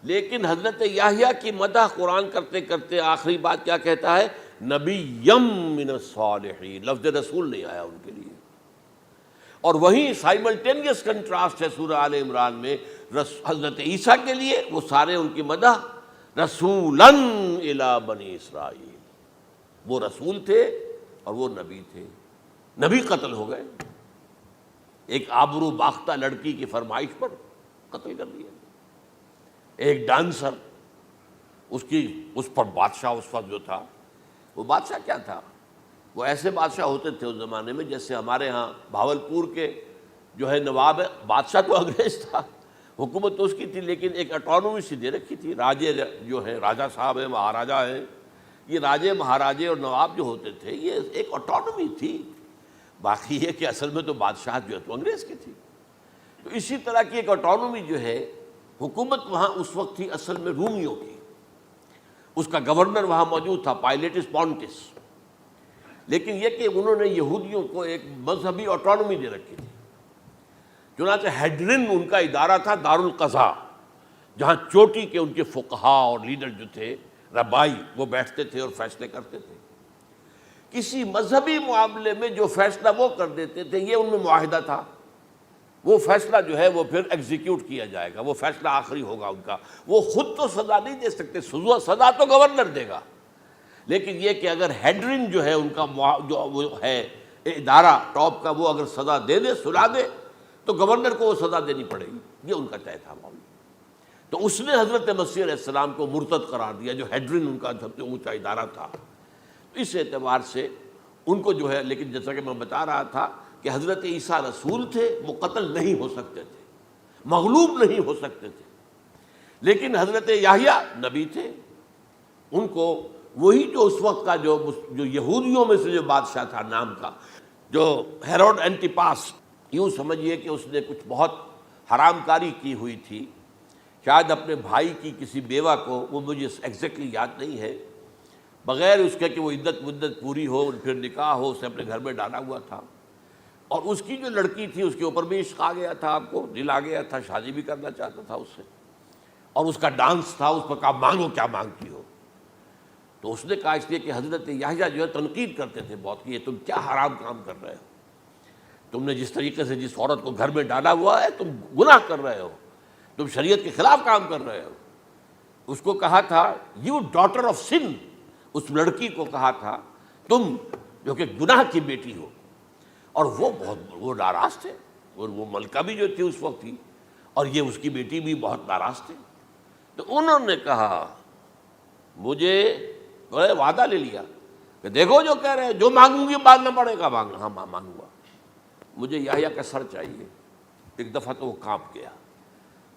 لیکن حضرت یحییٰ کی مدح قرآن کرتے کرتے آخری بات کیا کہتا ہے؟ نبیم من الصالحین، لفظ رسول نہیں آیا ان کے لیے۔ اور وہیں سائملٹینیس کنٹراسٹ ہے سورہ آل عمران میں حضرت عیسیٰ کے لیے، وہ سارے ان کی مدح رسولاً الی بنی اسرائیل، وہ رسول تھے اور وہ نبی تھے۔ نبی قتل ہو گئے، ایک آبرو باختہ لڑکی کی فرمائش پر قتل کر دیا۔ ایک ڈانسر، اس پر بادشاہ اس وقت جو تھا، وہ بادشاہ کیا تھا؟ وہ ایسے بادشاہ ہوتے تھے اس زمانے میں جیسے ہمارے ہاں بھاولپور کے جو ہے نواب ہے، بادشاہ تو انگریز تھا، حکومت تو اس کی تھی، لیکن ایک اٹانومی سی دے رکھی تھی۔ راجے جو ہے، راجہ صاحب ہیں، مہاراجہ ہیں، یہ راجے مہاراجے اور نواب جو ہوتے تھے یہ ایک اٹانومی تھی۔ باقی یہ کہ اصل میں تو بادشاہ جو ہے تو انگریز کی تھی۔ تو اسی طرح کی ایک اٹانومی جو ہے حکومت وہاں اس وقت تھی اصل میں رومیوں کی، اس کا گورنر وہاں موجود تھا پائلیٹس پونٹس، لیکن یہ کہ انہوں نے یہودیوں کو ایک مذہبی اٹانومی دے رکھی تھی۔ چنانچہ ہیڈرن ان کا ادارہ تھا، دارالقضاء، جہاں چوٹی کے ان کے فقہاء اور لیڈر جو تھے، ربائی، وہ بیٹھتے تھے اور فیصلے کرتے تھے۔ کسی مذہبی معاملے میں جو فیصلہ وہ کر دیتے تھے یہ ان میں معاہدہ تھا، وہ فیصلہ جو ہے وہ پھر ایگزیکیوٹ کیا جائے گا، وہ فیصلہ آخری ہوگا ان کا۔ وہ خود تو سزا نہیں دے سکتے، سزا تو گورنر دے گا، لیکن یہ کہ اگر ہیڈرن جو ہے ان کا جو وہ ہے ادارہ ٹاپ کا، وہ اگر سزا دے دے، سلا دے، تو گورنر کو وہ سزا دینی پڑے گی، یہ ان کا طے تھا معاملہ۔ تو اس نے حضرت مسیح علیہ السلام کو مرتد قرار دیا، جو ہیڈرن ان کا سب سے اونچا ادارہ تھا۔ تو اس اعتبار سے ان کو جو ہے، لیکن جیسا کہ میں بتا رہا تھا کہ حضرت عیسیٰ رسول تھے، وہ قتل نہیں ہو سکتے تھے، مغلوب نہیں ہو سکتے تھے، لیکن حضرت یحییٰ نبی تھے، ان کو وہی جو اس وقت کا جو یہودیوں میں سے جو بادشاہ تھا نام کا، جو ہیروڈ اینٹیپاس، یوں سمجھیے کہ اس نے کچھ بہت حرام کاری کی ہوئی تھی، شاید اپنے بھائی کی کسی بیوہ کو، وہ مجھے ایگزیکٹلی یاد نہیں ہے، بغیر اس کے کہ وہ عدت مدت پوری ہو پھر نکاح ہو، اسے اپنے گھر میں ڈالا ہوا تھا، اور اس کی جو لڑکی تھی اس کے اوپر بھی عشق آ گیا تھا، آپ کو دل آ گیا تھا، شادی بھی کرنا چاہتا تھا اس سے، اور اس کا ڈانس تھا، اس پر کہا مانگو کیا مانگتی ہو۔ تو اس نے کہا، اس لیے کہ حضرت یحییٰ جو ہے تنقید کرتے تھے بہت کہ یہ تم کیا حرام کام کر رہے ہو، تم نے جس طریقے سے جس عورت کو گھر میں ڈالا ہوا ہے تم گناہ کر رہے ہو، تم شریعت کے خلاف کام کر رہے ہو۔ اس کو کہا تھا یو ڈاٹر آف سن، اس لڑکی کو کہا تھا تم جو کہ گناہ کی بیٹی ہو. اور وہ ناراض تھے, اور وہ ملکہ بھی جو تھی اس وقت تھی, اور یہ اس کی بیٹی بھی بہت ناراض تھے. تو انہوں نے کہا, مجھے وعدہ لے لیا کہ دیکھو جو کہہ رہے ہیں, جو مانگوں گی مانگنا پڑے گا. مانگنا, ہاں مانگوں گا. مجھے یحییٰ کا سر چاہیے. ایک دفعہ تو وہ کانپ گیا,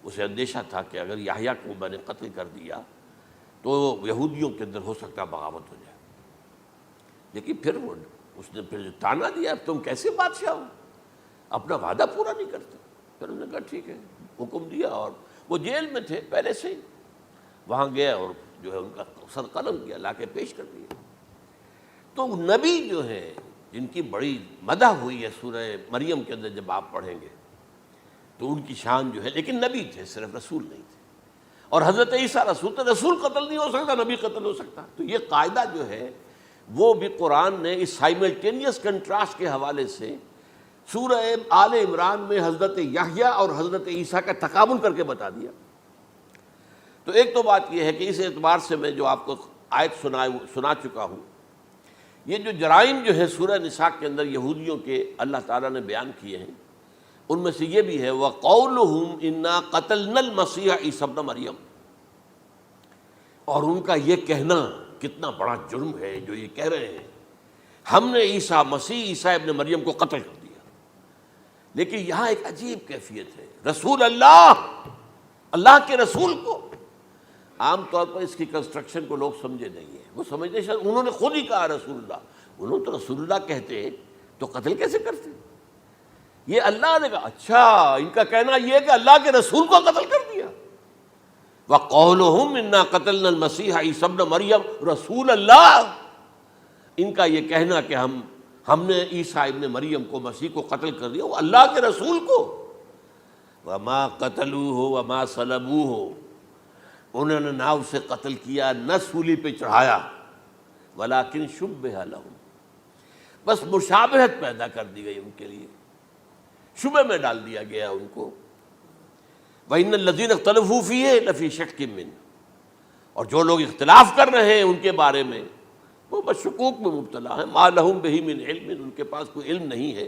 اسے اندیشہ تھا کہ اگر یحییٰ کو میں نے قتل کر دیا تو یہودیوں کے اندر ہو سکتا بغاوت ہو جائے. لیکن پھر اس نے پھر تانا دیا, تم کیسے بادشاہ ہو, اپنا وعدہ پورا نہیں کرتے. پھر انہوں نے کہا ٹھیک ہے, حکم دیا. اور وہ جیل میں تھے پہلے سے ہی, وہاں گیا اور جو ہے ان کا سر قلم کیا, لا کے پیش کر دیا. تو نبی جو ہے جن کی بڑی مدح ہوئی ہے سورہ مریم کے اندر, جب آپ پڑھیں گے تو ان کی شان جو ہے, لیکن نبی تھے, صرف رسول نہیں تھے. اور حضرت عیسیٰ رسول تھے, رسول قتل نہیں ہو سکتا, نبی قتل ہو سکتا. تو یہ قاعدہ جو ہے وہ بھی قرآن نے اس سائملٹینیس کنٹراسٹ کے حوالے سے سورہ آل عمران میں حضرت یحییٰ اور حضرت عیسیٰ کا تقابل کر کے بتا دیا. تو ایک تو بات یہ ہے کہ اس اعتبار سے میں جو آپ کو آیت سنا چکا ہوں, یہ جو جرائم جو ہے سورہ نساء کے اندر یہودیوں کے اللہ تعالیٰ نے بیان کیے ہیں, ان میں سے یہ بھی ہے وَقَوْلُهُمْ إِنَّا قَتَلْنَا الْمَسِيحَ عِيسَى ابْنَ مَرْيَمَ. اور ان کا یہ کہنا کتنا بڑا جرم ہے جو یہ کہہ رہے ہیں, ہم نے عیسیٰ ابن مریم کو قتل کر دیا. لیکن یہاں ایک عجیب کیفیت ہے, رسول اللہ کے رسول کو. عام طور پر اس کی کنسٹرکشن کو لوگ سمجھے نہیں ہیں, وہ سمجھتے شاید انہوں نے خود ہی کہا رسول اللہ. انہوں تو رسول اللہ کہتے تو قتل کیسے کرتے؟ یہ اللہ نے کہا. اچھا, ان کا کہنا یہ کہ اللہ کے رسول کو قتل کر دیا. وَقَوْلُهُمْ إِنَّا قَتَلْنَا الْمَسِيحَ عِيسَى ابْنَ مَرْيَمَ رسول اللہ. ان کا یہ کہنا کہ ہم نے عیسیٰ ابن مریم کو, مسیح کو قتل کر دیا, وہ اللہ کے رسول کو. وَمَا قَتَلُوهُ وَمَا صَلَبُوهُ, انہوں نے نہ اسے قتل کیا نہ سولی پہ چڑھایا, وَلَٰكِن شُبِّهَ لَهُمْ, بس مشابہت پیدا کر دی گئی ان کے لیے, شبہ میں ڈال دیا گیا ان کو. وَإِنَّ الَّذِينَ اخْتَلَفُوا فِيهِ لَفِي شَكٍّ مِّنْهُ, اور جو لوگ اختلاف کر رہے ہیں ان کے بارے میں وہ بس شکوک میں مبتلا ہیں. مَا لَهُم بِهِ مِنْ عِلْمٍ, ان کے پاس کوئی علم نہیں ہے.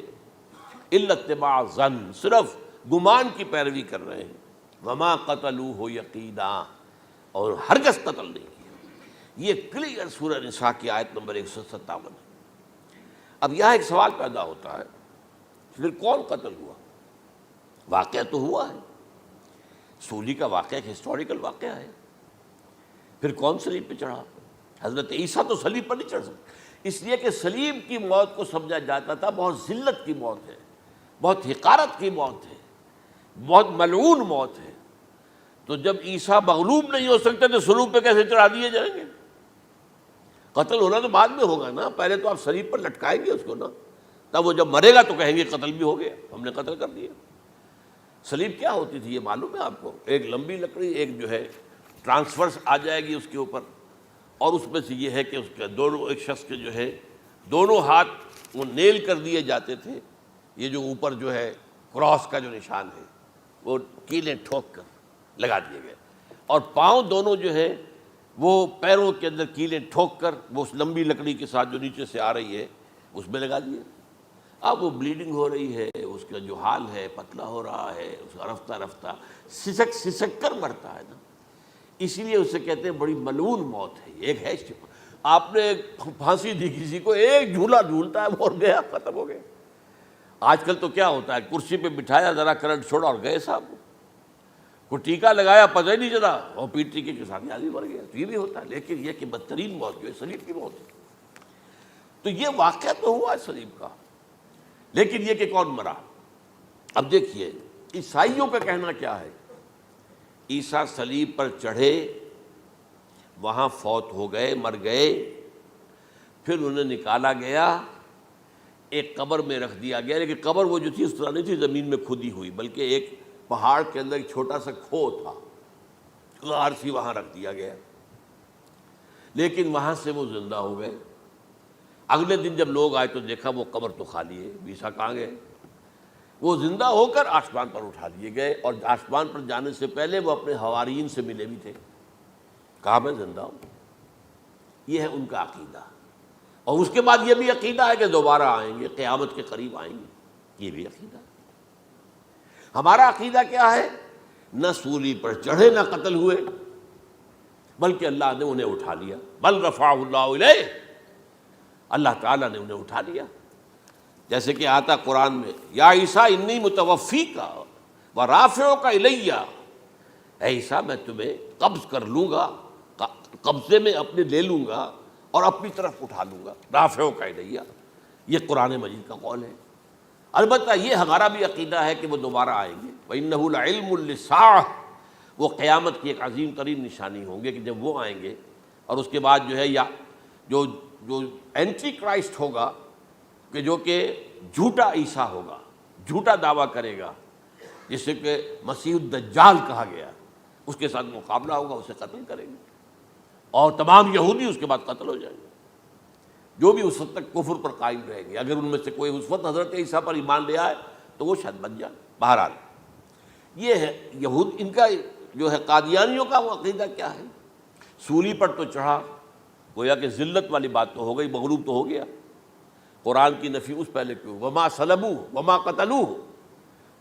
إِلَّا اتِّبَاعَ الظَّنِّ, صرف گمان کی پیروی کر رہے ہیں. وَمَا قَتَلُوهُ يَقِينًا, اور ہرگز قتل نہیں کیا. یہ کلیئر سورہ نساء کی آیت نمبر 157 ہے. اب یہاں ایک سوال پیدا ہوتا ہے, پھر کون قتل ہوا؟ واقعہ تو ہوا ہے, سولی کا واقعہ ایک ہسٹوریکل واقعہ ہے. پھر کون صلیب پہ چڑھا؟ حضرت عیسیٰ تو صلیب پر نہیں چڑھ سکتے, اس لیے کہ صلیب کی موت کو سمجھا جاتا تھا بہت ذلت کی موت ہے, بہت حقارت کی موت ہے, بہت ملعون موت ہے. تو جب عیسیٰ مغلوب نہیں ہو سکتے تو صلیب پہ کیسے چڑھا دیے جائیں گے؟ قتل ہونا تو بعد میں ہوگا نا, پہلے تو آپ صلیب پر لٹکائیں گے اس کو نا, تب وہ جب مرے گا تو کہیں گے قتل بھی ہو گیا, ہم نے قتل کر دیا. صلیب کیا ہوتی تھی یہ معلوم ہے آپ کو؟ ایک لمبی لکڑی, ایک جو ہے ٹرانسفرس آ جائے گی اس کے اوپر, اور اس میں سے یہ ہے کہ اس کے دونوں, ایک شخص کے جو ہے دونوں ہاتھ وہ نیل کر دیے جاتے تھے. یہ جو اوپر جو ہے کراس کا جو نشان ہے وہ کیلیں ٹھوک کر لگا دیے گئے, اور پاؤں دونوں جو ہے وہ پیروں کے اندر کیلیں ٹھوک کر وہ اس لمبی لکڑی کے ساتھ جو نیچے سے آ رہی ہے اس میں لگا دیے. اب وہ بلیڈنگ ہو رہی ہے, اس کا جو حال ہے پتلا ہو رہا ہے, اس کا رفتہ رفتہ سسک کر مرتا ہے نا, اسی لیے اسے کہتے ہیں بڑی ملعون موت ہے. ایک ہے آپ نے پھانسی دی کسی کو, ایک جھولا جھولتا ہے اور گیا, ختم ہو گیا. آج کل تو کیا ہوتا ہے, کرسی پہ بٹھایا, ذرا کرنٹ چھوڑا اور گئے صاحب, کو ٹیکا لگایا پتہ ہی نہیں چلا, اور پیٹ ٹیکے کے ساتھ آدمی مر گیا. تو یہ بھی ہوتا ہے, لیکن یہ کہ بدترین موت جو ہے صلیب کی موت ہے. تو یہ واقعہ تو ہوا ہے صلیب کا, لیکن یہ کہ کون مرا؟ اب دیکھیے عیسائیوں کا کہنا کیا ہے. عیسیٰ صلیب پر چڑھے, وہاں فوت ہو گئے, مر گئے, پھر انہیں نکالا گیا, ایک قبر میں رکھ دیا گیا. لیکن قبر وہ جو تھی اس طرح نہیں تھی زمین میں کھودی ہوئی, بلکہ ایک پہاڑ کے اندر ایک چھوٹا سا کھو تھا, غار سی, وہاں رکھ دیا گیا. لیکن وہاں سے وہ زندہ ہو گئے. اگلے دن جب لوگ آئے تو دیکھا وہ قبر تو خالی ہے, عیسیٰ کہاں گئے؟ وہ زندہ ہو کر آسمان پر اٹھا دیے گئے, اور آسمان پر جانے سے پہلے وہ اپنے حواریین سے ملے بھی تھے, کہا میں زندہ ہوں. یہ ہے ان کا عقیدہ, اور اس کے بعد یہ بھی عقیدہ ہے کہ دوبارہ آئیں گے، قیامت کے قریب آئیں گے، یہ بھی عقیدہ ہے۔ ہمارا عقیدہ کیا ہے؟ نہ سولی پر چڑھے نہ قتل ہوئے، بلکہ اللہ نے انہیں اٹھا لیا، بل رفعہ اللہ الیہ، اللہ تعالیٰ نے انہیں اٹھا لیا۔ جیسے کہ آتا قرآن میں، یا عیسیٰ انی متوفیک ورافعک الیہ، اے عیسیٰ میں تمہیں قبض کر لوں گا، قبضے میں اپنے لے لوں گا اور اپنی طرف اٹھا لوں گا، رافعک الیہ، یہ قرآن مجید کا قول ہے۔ البتہ یہ ہمارا بھی عقیدہ ہے کہ وہ دوبارہ آئیں گے، وَإِنَّهُ لَعِلْمٌ لِلسَّاعَةِ، وہ قیامت کی ایک عظیم ترین نشانی ہوں گے کہ جب وہ آئیں گے، اور اس کے بعد جو ہے یا جو اینٹی کرائسٹ ہوگا کہ جو کہ جھوٹا عیسیٰ ہوگا، جھوٹا دعویٰ کرے گا، جسے کہ مسیح الدجال کہا گیا، اس کے ساتھ مقابلہ ہوگا، اسے قتل کریں گے، اور تمام یہودی اس کے بعد قتل ہو جائیں گے، جو بھی اس وقت تک کفر پر قائم رہیں گے۔ اگر ان میں سے کوئی اس وقت حضرت عیسیٰ پر ایمان لے آئے تو وہ شاید بن جائے۔ بہرحال یہ ہے یہود، ان کا جو ہے قادیانیوں کا وہ عقیدہ کیا ہے؟ سولی پر تو چڑھا، گویا کہ ذلت والی بات تو ہو گئی، مغلوب تو ہو گیا، قرآن کی نفی اس پہلے کیوں، وما صلبوہ وما قتلوہ،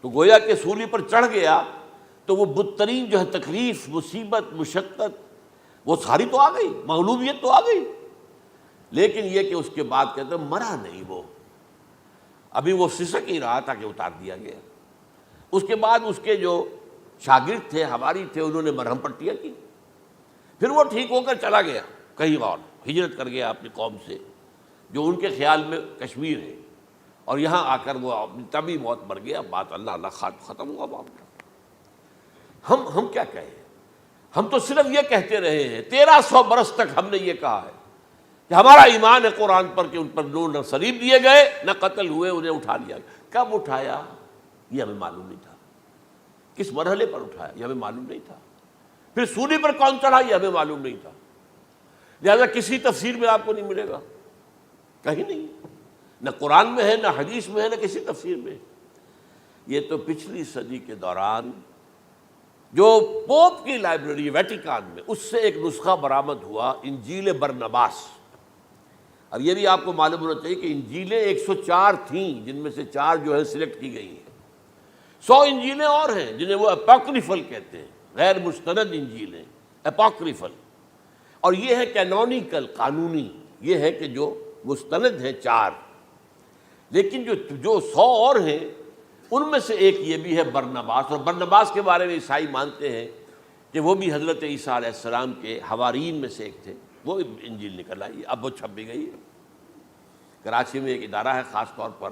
تو گویا کہ سولی پر چڑھ گیا تو وہ بدترین جو ہے تکلیف، مصیبت، مشقت وہ ساری تو آ گئی، مغلوبیت تو آ گئی، لیکن یہ کہ اس کے بعد کہتے ہیں مرا نہیں، وہ ابھی وہ سسک ہی رہا تھا کہ اتار دیا گیا۔ اس کے بعد اس کے جو شاگرد تھے، حواری تھے، انہوں نے مرہم پٹیاں کی، پھر وہ ٹھیک ہو کر چلا گیا کہیں اور، ہجرت کر گیا اپنی قوم سے جو ان کے خیال میں کشمیر ہے، اور یہاں آ کر وہ طبی موت مر گیا۔ بات اللہ اللہ ختم ہوا معاملہ۔ ہم کیا کہیں؟ ہم تو صرف یہ کہتے رہے ہیں، 1300 برس تک ہم نے یہ کہا ہے کہ ہمارا ایمان ہے قرآن پر کہ ان پر نہ صلیب دیے گئے نہ قتل ہوئے، انہیں اٹھا لیا گیا۔ کب اٹھایا یہ ہمیں معلوم نہیں تھا، کس مرحلے پر اٹھایا یہ ہمیں معلوم نہیں تھا، پھر سولی پر کون چڑھا یہ ہمیں معلوم نہیں تھا، لہذا کسی تفسیر میں آپ کو نہیں ملے گا، کہیں نہیں، نہ قرآن میں ہے، نہ حدیث میں ہے، نہ کسی تفسیر میں۔ یہ تو پچھلی صدی کے دوران جو پوپ کی لائبریری ویٹیکان میں، اس سے ایک نسخہ برآمد ہوا، انجیل برنباس۔ اب یہ بھی آپ کو معلوم ہونا چاہیے کہ انجیلیں 104 تھیں، جن میں سے 4 جو ہے سلیکٹ کی گئی ہیں، 100 انجیلیں اور ہیں جنہیں وہ اپوکریفل کہتے ہیں، غیر مستند انجیلیں، اپوکریفل، اور یہ ہے کینونیکل، قانونی، یہ ہے کہ جو مستند ہیں 4، لیکن جو 100 اور ہیں ان میں سے ایک یہ بھی ہے برنباس، اور برنباس کے بارے میں عیسائی مانتے ہیں کہ وہ بھی حضرت عیسیٰ علیہ السلام کے حواریین میں سے ایک تھے، وہ انجیل نکل آئی، اب وہ چھپ بھی گئی ہے۔ کراچی میں ایک ادارہ ہے خاص طور پر،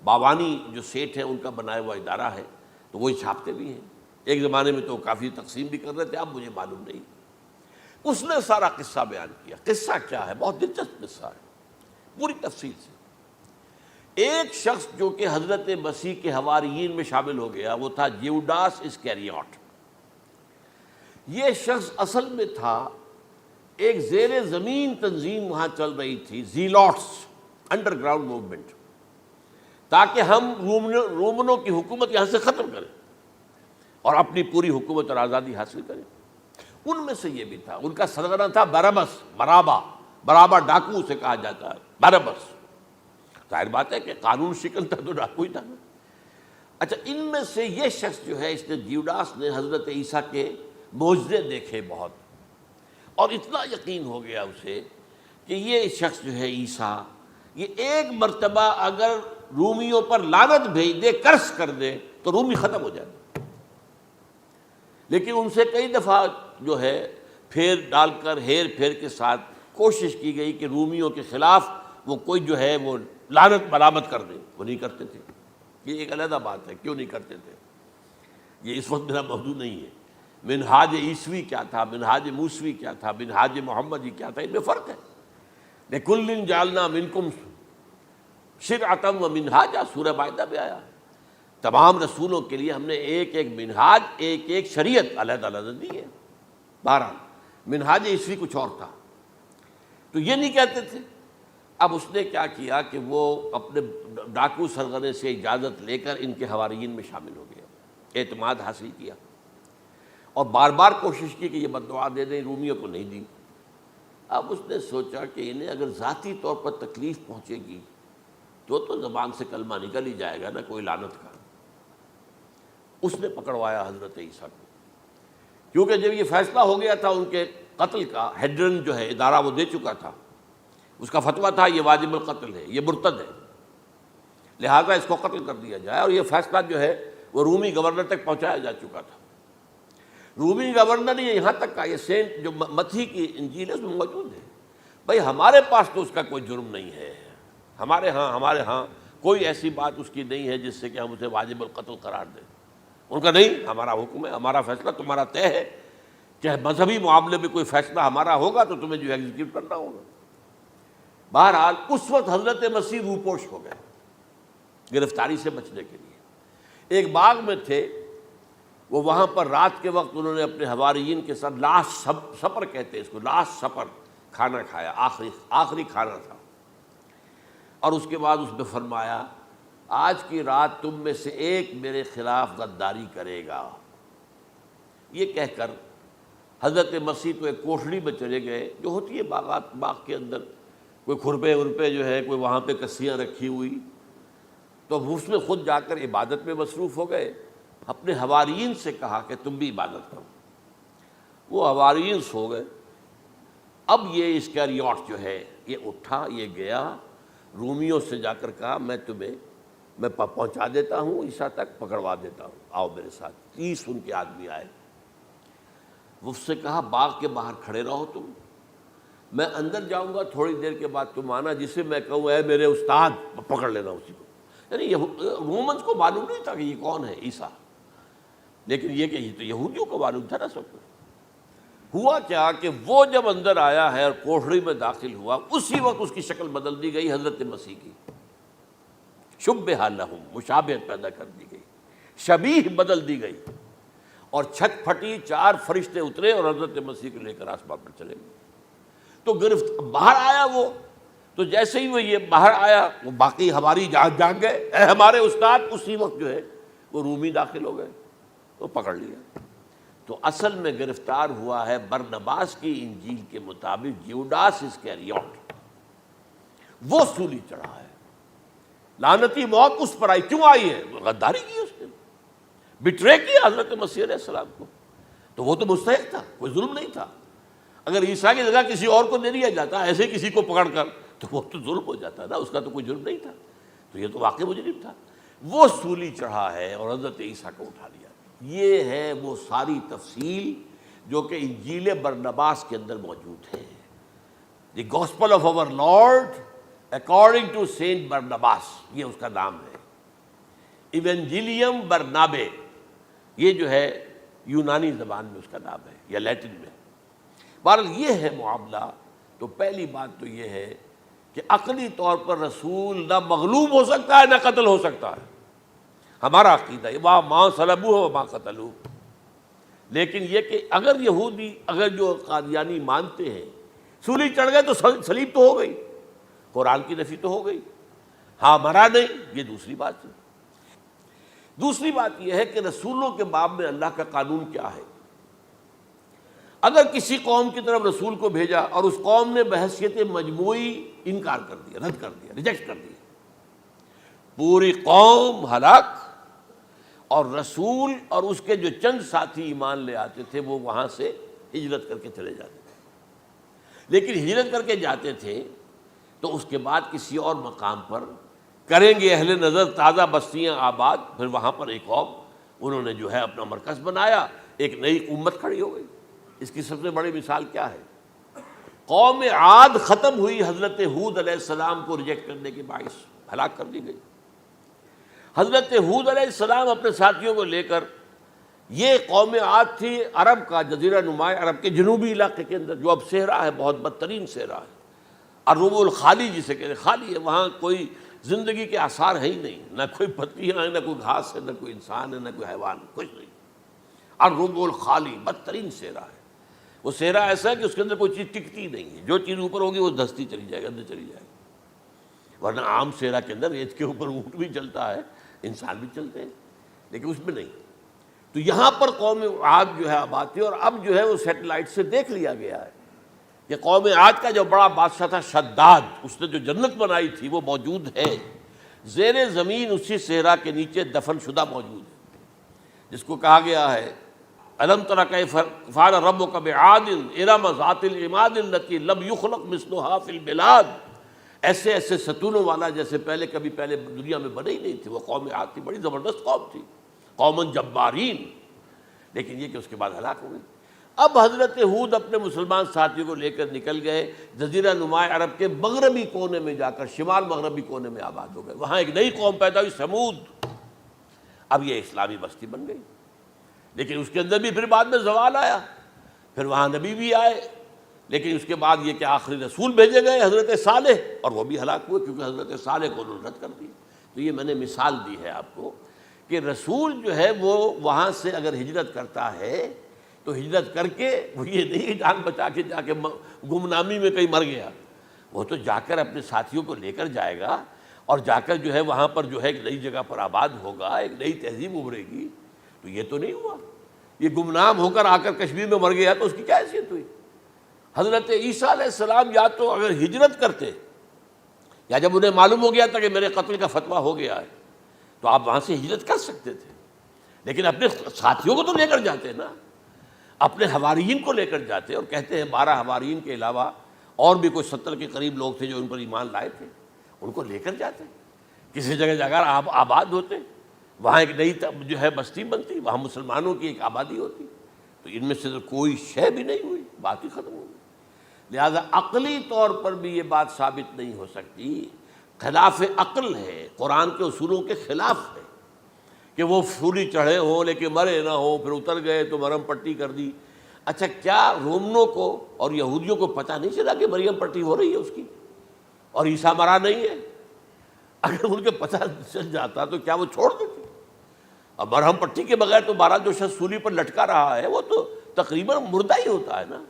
باوانی جو سیٹھ ہیں ان کا بنایا ہوا ادارہ ہے، تو وہی چھاپتے بھی ہیں، ایک زمانے میں تو کافی تقسیم بھی کر رہے تھے، اب مجھے معلوم نہیں۔ اس نے سارا قصہ بیان کیا۔ قصہ کیا ہے؟ بہت دلچسپ قصہ ہے، پوری تفصیل سے۔ ایک شخص جو کہ حضرت مسیح کے حواریین میں شامل ہو گیا، وہ تھا جیوڈاس اسکیریوٹ۔ یہ شخص اصل میں تھا ایک زیر زمین تنظیم وہاں چل رہی تھی، زیلوٹس، انڈر گراؤنڈ موومنٹ، تاکہ ہم رومنوں کی حکومت یہاں سے ختم کریں اور اپنی پوری حکومت اور آزادی حاصل کریں۔ ان میں سے یہ بھی تھا، ان کا سرغنہ تھا برابس، برابا ڈاکو اسے کہا جاتا ہے، برابس۔ ظاہر بات ہے کہ قانون شکن تھا تو ڈاکو ہی تھا۔ اچھا، ان میں سے یہ شخص جو ہے، اس نے جیوڈاس نے حضرت عیسیٰ کے معجزے دیکھے بہت، اور اتنا یقین ہو گیا اسے کہ یہ شخص جو ہے عیسیٰ، یہ ایک مرتبہ اگر رومیوں پر لعنت بھیج دے، کرس کر دے، تو رومی ختم ہو جائے۔ لیکن ان سے کئی دفعہ جو ہے پھیر ڈال کر، ہیر پھیر کے ساتھ کوشش کی گئی کہ رومیوں کے خلاف وہ کوئی جو ہے وہ لعنت ملامت کر دے، وہ نہیں کرتے تھے۔ یہ ایک علیحدہ بات ہے، کیوں نہیں کرتے تھے، یہ اس وقت میرا موضوع نہیں ہے۔ منہاج عیسوی کیا تھا، منہاج موسوی کیا تھا، منہاج محمدی کیا تھا، ان میں فرق ہے۔ لِكُلٍّ جَعَلْنَا مِنْكُمْ شِرْعَةً وَمِنْہاجًا، سورہ مائدہ میں آیا، تمام رسولوں کے لیے ہم نے ایک ایک منہاج، ایک ایک شریعت علیحدہ علیحدہ دی ہے۔ بہرحال منہاج عیسوی کچھ اور تھا، تو یہ نہیں کہتے تھے۔ اب اس نے کیا کیا کہ وہ اپنے ڈاکو سرغنے سے اجازت لے کر ان کے حواریین میں شامل ہو گیا، اعتماد حاصل کیا، اور بار بار کوشش کی کہ یہ بد دعا دے دیں، رومیوں کو نہیں دی۔ اب اس نے سوچا کہ انہیں اگر ذاتی طور پر تکلیف پہنچے گی تو زبان سے کلمہ نکل ہی جائے گا نا کوئی لعنت کا. اس نے پکڑوایا حضرت عیسیٰ کو، کیونکہ جب یہ فیصلہ ہو گیا تھا ان کے قتل کا، ہیڈرن جو ہے ادارہ وہ دے چکا تھا، اس کا فتویٰ تھا یہ واجب القتل ہے، یہ مرتد ہے، لہذا اس کو قتل کر دیا جائے. اور یہ فیصلہ جو ہے وہ رومی گورنر تک پہنچایا جا چکا تھا. رومی گورنر نے یہاں تک کہا، یہ سینٹ جو متی کی انجیل ہے اس میں موجود ہے، بھائی ہمارے پاس تو اس کا کوئی جرم نہیں ہے، ہمارے ہاں کوئی ایسی بات اس کی نہیں ہے جس سے کہ ہم اسے واجب القتل قرار دیں. ان کا نہیں، ہمارا حکم ہے، ہمارا فیصلہ تمہارا طے ہے، چاہے مذہبی معاملے میں کوئی فیصلہ ہمارا ہوگا تو تمہیں جو ایگزیکیوٹ کرنا ہوگا. بہرحال اس وقت حضرت مسیح روپوش ہو گئے گرفتاری سے بچنے کے لیے. ایک باغ میں تھے وہ، وہاں پر رات کے وقت انہوں نے اپنے حواریین کے ساتھ لاسٹ سپر کہتے ہیں اس کو، لاسٹ سپر کھانا کھایا، آخری کھانا تھا. اور اس کے بعد اس نے فرمایا آج کی رات تم میں سے ایک میرے خلاف غداری کرے گا. یہ کہہ کر حضرت مسیح تو ایک کوٹھڑی میں چلے گئے جو ہوتی ہے باغ کے اندر، کوئی کھرپے ورپے جو ہے، کوئی وہاں پہ کسیاں رکھی ہوئی، تو اس میں خود جا کر عبادت میں مصروف ہو گئے. اپنے حواریین سے کہا کہ تم بھی عبادت کرو. وہ حواریین سو گئے. اب یہ اسکریوٹ جو ہے یہ اٹھا، یہ گیا رومیوں سے جا کر کہا میں پہنچا دیتا ہوں عیسیٰ تک، پکڑوا دیتا ہوں، آؤ میرے ساتھ. 30 ان کے آدمی آئے. وہ اس سے کہا باغ کے باہر کھڑے رہو تم، میں اندر جاؤں گا، تھوڑی دیر کے بعد تم آنا، جسے میں کہوں اے میرے استاد، پکڑ لینا اسی کو. یعنی رومنز کو معلوم نہیں تھا کہ یہ کون ہے عیسیٰ، لیکن یہ کہ یہ تو یہودیوں کو معلوم تھا نا سب کچھ. ہوا کیا کہ وہ جب اندر آیا ہے اور کوٹھڑی میں داخل ہوا، اسی وقت اس کی شکل بدل دی گئی حضرت مسیح کی. شبہ لہم، مشابہت پیدا کر دی گئی، شبیہ بدل دی گئی، اور چھت پھٹی، 4 فرشتے اترے اور حضرت مسیح کو لے کر آسمان پر چلے گئے. تو باہر آیا وہ، تو جیسے ہی وہ یہ باہر آیا وہ باقی ہماری جان گئے، اے ہمارے استاد. اسی وقت جو ہے وہ رومی داخل ہو گئے تو پکڑ لیا. تو اصل میں گرفتار ہوا ہے برنباس کی انجیل کے مطابق یوڈاس اسکریوٹ، وہ سولی چڑھا ہے. لعنتی موت اس پر آئی. کیوں آئی ہے؟ غداری کی اس نے، بٹرے کیا حضرت مسیح علیہ السلام کو. تو وہ تو مستحق تھا، کوئی ظلم نہیں تھا. اگر عیسیٰ کی جگہ کسی اور کو دے دیا جاتا ایسے کسی کو پکڑ کر تو وہ تو ظلم ہو جاتا نا، اس کا تو کوئی جرم نہیں تھا. تو یہ تو واقعی مجرم تھا. وہ سولی چڑھا ہے اور حضرت عیسیٰ کو اٹھا لیا. یہ ہے وہ ساری تفصیل جو کہ انجیل برنباس کے اندر موجود ہے. The gospel of our Lord according to Saint Barnabas, یہ اس کا نام ہے. ایونجیلیم برنابے، یہ جو ہے یونانی زبان میں اس کا نام ہے یا لیٹن میں. بہرحال یہ ہے معاملہ. تو پہلی بات تو یہ ہے کہ عقلی طور پر رسول نہ مغلوب ہو سکتا ہے نہ قتل ہو سکتا ہے. ہمارا عقیدہ ہے ماں صلبوہ و ماں قتلوہ. لیکن یہ کہ اگر یہودی، اگر جو قادیانی مانتے ہیں سولی چڑھ گئے تو صلیب تو ہو گئی، قرآن کی نفی تو ہو گئی، ہاں مرا نہیں، یہ دوسری بات ہے. دوسری بات یہ ہے کہ رسولوں کے باب میں اللہ کا قانون کیا ہے. اگر کسی قوم کی طرف رسول کو بھیجا اور اس قوم نے بحیثیت مجموعی انکار کر دیا، رد کر دیا، ریجیکٹ کر دیا، پوری قوم ہلاک، اور رسول اور اس کے جو چند ساتھی ایمان لے آتے تھے وہ وہاں سے ہجرت کر کے چلے جاتے تھے. لیکن ہجرت کر کے جاتے تھے تو اس کے بعد کسی اور مقام پر کریں گے اہل نظر تازہ بستیاں آباد. پھر وہاں پر ایک قوم انہوں نے جو ہے اپنا مرکز بنایا، ایک نئی امت کھڑی ہو گئی. اس کی سب سے بڑی مثال کیا ہے؟ قوم عاد ختم ہوئی حضرت ہود علیہ السلام کو ریجیکٹ کرنے کے باعث ہلاک کر دی گئی. حضرت ہود علیہ السلام اپنے ساتھیوں کو لے کر، یہ قوم عاد تھی عرب کا جزیرہ نما، عرب کے جنوبی علاقے کے اندر جو اب صحرا ہے، بہت بدترین صحرا ہے، الربع الخالی جسے کہتے ہیں، خالی ہے. وہاں کوئی زندگی کے آثار ہے ہی نہیں، نہ کوئی پتیاں ہیں، نہ کوئی گھاس ہے، نہ کوئی انسان ہے، نہ کوئی حیوان، کچھ نہیں. الربع الخالی بدترین صحرا ہے. وہ صحرا ایسا ہے کہ اس کے اندر کوئی چیز ٹکتی نہیں ہے، جو چیز اوپر ہوگی وہ دھستی چلی جائے گی، اندر چلی جائے گی. ورنہ عام صحرا کے اندر ریت کے اوپر اونٹ بھی چلتا ہے، انسان بھی چلتے ہیں، لیکن اس میں نہیں. تو یہاں پر قوم عاد جو ہے آباد تھی، اور اب جو ہے وہ سیٹلائٹ سے دیکھ لیا گیا ہے کہ قوم عاد کا جو بڑا بادشاہ تھا شداد، اس نے جو جنت بنائی تھی وہ موجود ہے، زیر زمین اسی صحرا کے نیچے دفن شدہ موجود ہے، جس کو کہا گیا ہے الم تر کیف فعل ربک بعاد ارم ذات العماد التی لم یخلق مثلها فی البلاد، ایسے ایسے ستونوں والا جیسے پہلے دنیا میں بنے ہی نہیں تھے۔ وہ قوم عاد تھی، بڑی زبردست قوم تھی، قوم جبارین، لیکن یہ کہ اس کے بعد ہلاک ہو گئی۔ اب حضرت ہود اپنے مسلمان ساتھیوں کو لے کر نکل گئے جزیرہ نما عرب کے مغربی کونے میں جا کر، شمال مغربی کونے میں آباد ہو گئے، وہاں ایک نئی قوم پیدا ہوئی سمود۔ اب یہ اسلامی بستی بن گئی، لیکن اس کے اندر بھی پھر بعد میں زوال آیا، پھر وہاں نبی بھی آئے، لیکن اس کے بعد یہ کہ آخری رسول بھیجے گئے حضرت صالح، اور وہ بھی ہلاک ہوئے کیونکہ حضرت صالح کو انہوں نے رد کر دیا۔ تو یہ میں نے مثال دی ہے آپ کو کہ رسول جو ہے وہ وہاں سے اگر ہجرت کرتا ہے تو ہجرت کر کے وہ یہ نہیں جان بچا کے جا کے گمنامی میں کہیں مر گیا، وہ تو جا کر اپنے ساتھیوں کو لے کر جائے گا، اور جا کر جو ہے وہاں پر جو ہے ایک نئی جگہ پر آباد ہوگا، ایک نئی تہذیب ابھرے گی۔ تو یہ تو نہیں ہوا، یہ گمنام ہو کر آ کر کشمیر میں مر گیا تو اس کی کیا حیثیت ہوئی؟ حضرت عیسیٰ علیہ السلام یا تو اگر ہجرت کرتے، یا جب انہیں معلوم ہو گیا تھا کہ میرے قتل کا فتویٰ ہو گیا ہے، تو آپ وہاں سے ہجرت کر سکتے تھے، لیکن اپنے ساتھیوں کو تو لے کر جاتے نا، اپنے حواریین کو لے کر جاتے، اور کہتے ہیں 12 حواریین کے علاوہ اور بھی کوئی 70 کے قریب لوگ تھے جو ان پر ایمان لائے تھے، ان کو لے کر جاتے، کسی جگہ جا کر آباد ہوتے، وہاں ایک نئی جو ہے بستی بنتی، وہاں مسلمانوں کی ایک آبادی ہوتی۔ تو ان میں سے تو کوئی شے بھی نہیں ہوئی، بات ہی ختم ہو گئی۔ لہذا عقلی طور پر بھی یہ بات ثابت نہیں ہو سکتی، خلاف عقل ہے، قرآن کے اصولوں کے خلاف ہے کہ وہ سولی چڑھے ہوں لیکن مرے نہ ہوں، پھر اتر گئے تو مرہم پٹی کر دی۔ اچھا، کیا رومنوں کو اور یہودیوں کو پتہ نہیں چلا کہ مریم پٹی ہو رہی ہے اس کی اور عیسیٰ مرا نہیں ہے؟ اگر ان کے پتہ چل جاتا تو کیا وہ چھوڑ دیتے؟ اب مرہم پٹی کے بغیر تو 12 جو شخص سولی پر لٹکا رہا ہے وہ تو تقریباً مردہ ہی ہوتا ہے نا۔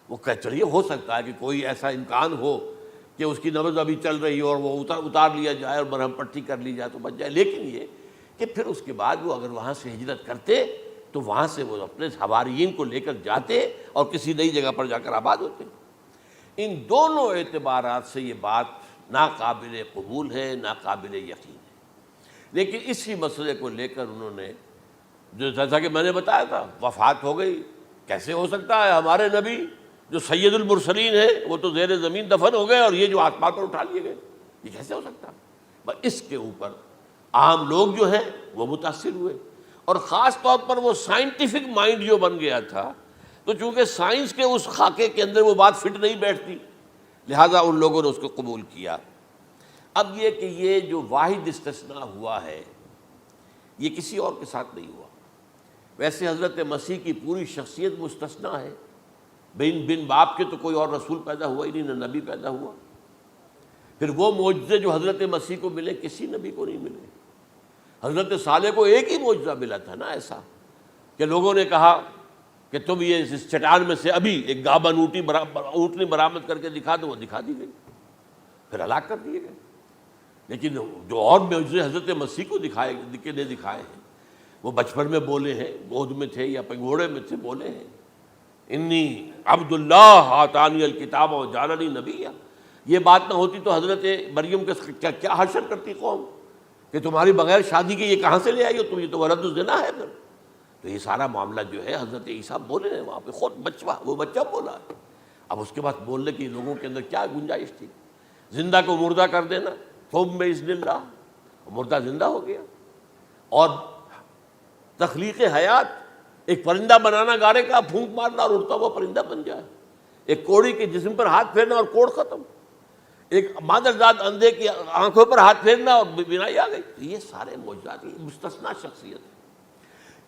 وہ چلیے ہو سکتا ہے کہ کوئی ایسا امکان ہو کہ اس کی نبض ابھی چل رہی ہو اور وہ اتار لیا جائے اور مرہم پٹی کر لی جائے تو بچ جائے، لیکن یہ کہ پھر اس کے بعد وہ اگر وہاں سے ہجرت کرتے تو وہاں سے وہ اپنے حواریین کو لے کر جاتے اور کسی نئی جگہ پر جا کر آباد ہوتے۔ ان دونوں اعتبارات سے یہ بات ناقابل قبول ہے، ناقابل یقین ہے۔ لیکن اسی مسئلے کو لے کر انہوں نے، جو جیسا کہ میں نے بتایا تھا، وفات ہو گئی، کیسے ہو سکتا ہے ہمارے نبی جو سید المرسلین ہے وہ تو زیر زمین دفن ہو گئے اور یہ جو آسمان پر اٹھا لیے گئے، یہ کیسے ہو سکتا ہے؟ بس اس کے اوپر عام لوگ جو ہیں وہ متاثر ہوئے، اور خاص طور پر وہ سائنٹیفک مائنڈ جو بن گیا تھا، تو چونکہ سائنس کے اس خاکے کے اندر وہ بات فٹ نہیں بیٹھتی، لہٰذا ان لوگوں نے اس کو قبول کیا۔ اب یہ کہ یہ جو واحد استثناء ہوا ہے یہ کسی اور کے ساتھ نہیں ہوا۔ ویسے حضرت مسیح کی پوری شخصیت مستثنیٰ ہے، بن باپ کے تو کوئی اور رسول پیدا ہوا ہی نہیں، نہ نبی پیدا ہوا۔ پھر وہ معجزے جو حضرت مسیح کو ملے کسی نبی کو نہیں ملے۔ حضرت صالح کو ایک ہی معجزہ ملا تھا نا ایسا کہ لوگوں نے کہا کہ تم یہ اس چٹان میں سے ابھی ایک گابن اونٹنی برآمد کر کے دکھا دو، وہ دکھا دی گئی، پھر ہلاک کر دیے گئے۔ لیکن جو اور معجزے حضرت مسیح کو دکھائے ہیں وہ بچپن میں بولے ہیں، گود میں تھے یا پنگھوڑے میں تھے، بولے ہیں انی عبداللہ آتانی الکتاب و جعلنی نبیا۔ یہ بات نہ ہوتی تو حضرت مریم کے کیا حشر کرتی قوم کہ تمہاری بغیر شادی کے یہ کہاں سے لے آئی ہو تم، یہ تو ولد الزنا ہے۔ پھر تو یہ سارا معاملہ جو ہے حضرت عیسیٰ بولے ہیں وہاں پہ، خود وہ بچہ بولا ہے۔ اب اس کے بعد بولنے کی لوگوں کے اندر کیا گنجائش تھی؟ زندہ کو مردہ کر دینا، ثم بإذن اللہ، مردہ زندہ ہو گیا، اور تخلیق حیات، ایک پرندہ بنانا گارے کا، پھونک مارنا اور اڑتا ہوا پرندہ بن جائے، ایک کوڑی کے جسم پر ہاتھ پھیرنا اور کوڑ ختم، ایک مادرزاد اندھے کی آنکھوں پر ہاتھ پھیرنا اور بینائی آ گئی۔ یہ سارے معجزات مستثنیٰ شخصیت ہے۔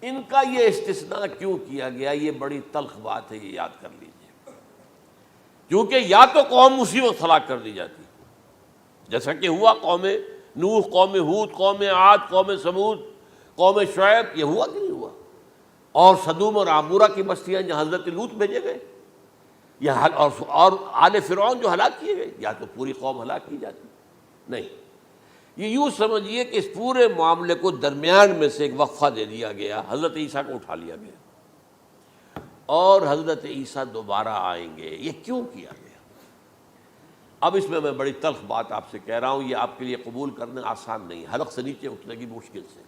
ان کا یہ استثناء کیوں کیا گیا، یہ بڑی تلخ بات ہے، یہ یاد کر لیجیے، کیونکہ یا تو قوم اسی وقت ہلاک کر دی جاتی جیسا کہ ہوا قوم نوح، قوم ہود، قوم عاد، قوم ثمود، قوم شعیب، یہ ہوا کہ نہیں ہوا؟ اور صدوم اور عمورہ کی بستیاں جہاں حضرت لوط بھیجے گئے، اور آل فرعون جو ہلاک کیے گئے، یا تو پوری قوم ہلاک کی جاتی؟ نہیں، یہ یوں سمجھیے کہ اس پورے معاملے کو درمیان میں سے ایک وقفہ دے دیا گیا، حضرت عیسیٰ کو اٹھا لیا گیا۔ اور حضرت عیسیٰ دوبارہ آئیں گے۔ یہ کیوں کیا گیا؟ اب اس میں بڑی تلخ بات آپ سے کہہ رہا ہوں، یہ آپ کے لیے قبول کرنا آسان نہیں، حلق سے نیچے اترے گی مشکل سے۔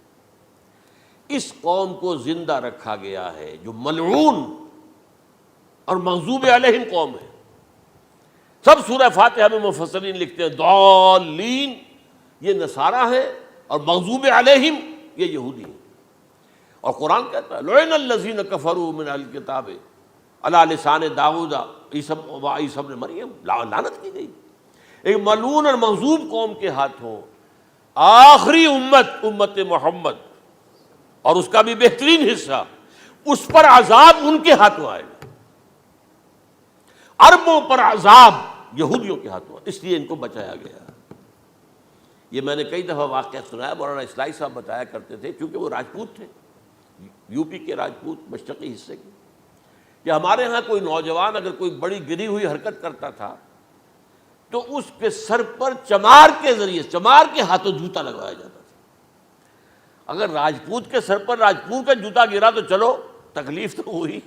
اس قوم کو زندہ رکھا گیا ہے جو ملعون اور مغضوب علیہم قوم ہے۔ سب سورہ فاتحہ میں مفسرین لکھتے ہیں ضالین، یہ نصارہ ہے، اور مغضوب علیہم یہ یہودی ہیں۔ اور قرآن کہتا ہے لعن الذین کفروا من اہل الکتاب علی لسان داؤد عیسی ابن مریم، لعنت کی گئی ایک ملعون اور مغضوب قوم کے ہاتھوں۔ آخری امت محمد، اور اس کا بھی بہترین حصہ، اس پر عذاب ان کے ہاتھوں آئے گا۔ عربوں پر عذاب یہودیوں کے ہاتھوں، اس لیے ان کو بچایا گیا۔ یہ میں نے کئی دفعہ واقعہ سنایا، مولانا اسلائی صاحب بتایا کرتے تھے، کیونکہ وہ راجپوت تھے، یو پی کے راجپوت مشرقی حصے کے، کہ ہمارے ہاں کوئی نوجوان اگر کوئی بڑی گری ہوئی حرکت کرتا تھا تو اس کے سر پر چمار کے ذریعے، چمار کے ہاتھوں جوتا لگوایا جاتا تھا۔ اگر راجپوت کے سر پر راجپوت کا جوتا گرا تو چلو تکلیف تو ہوئی،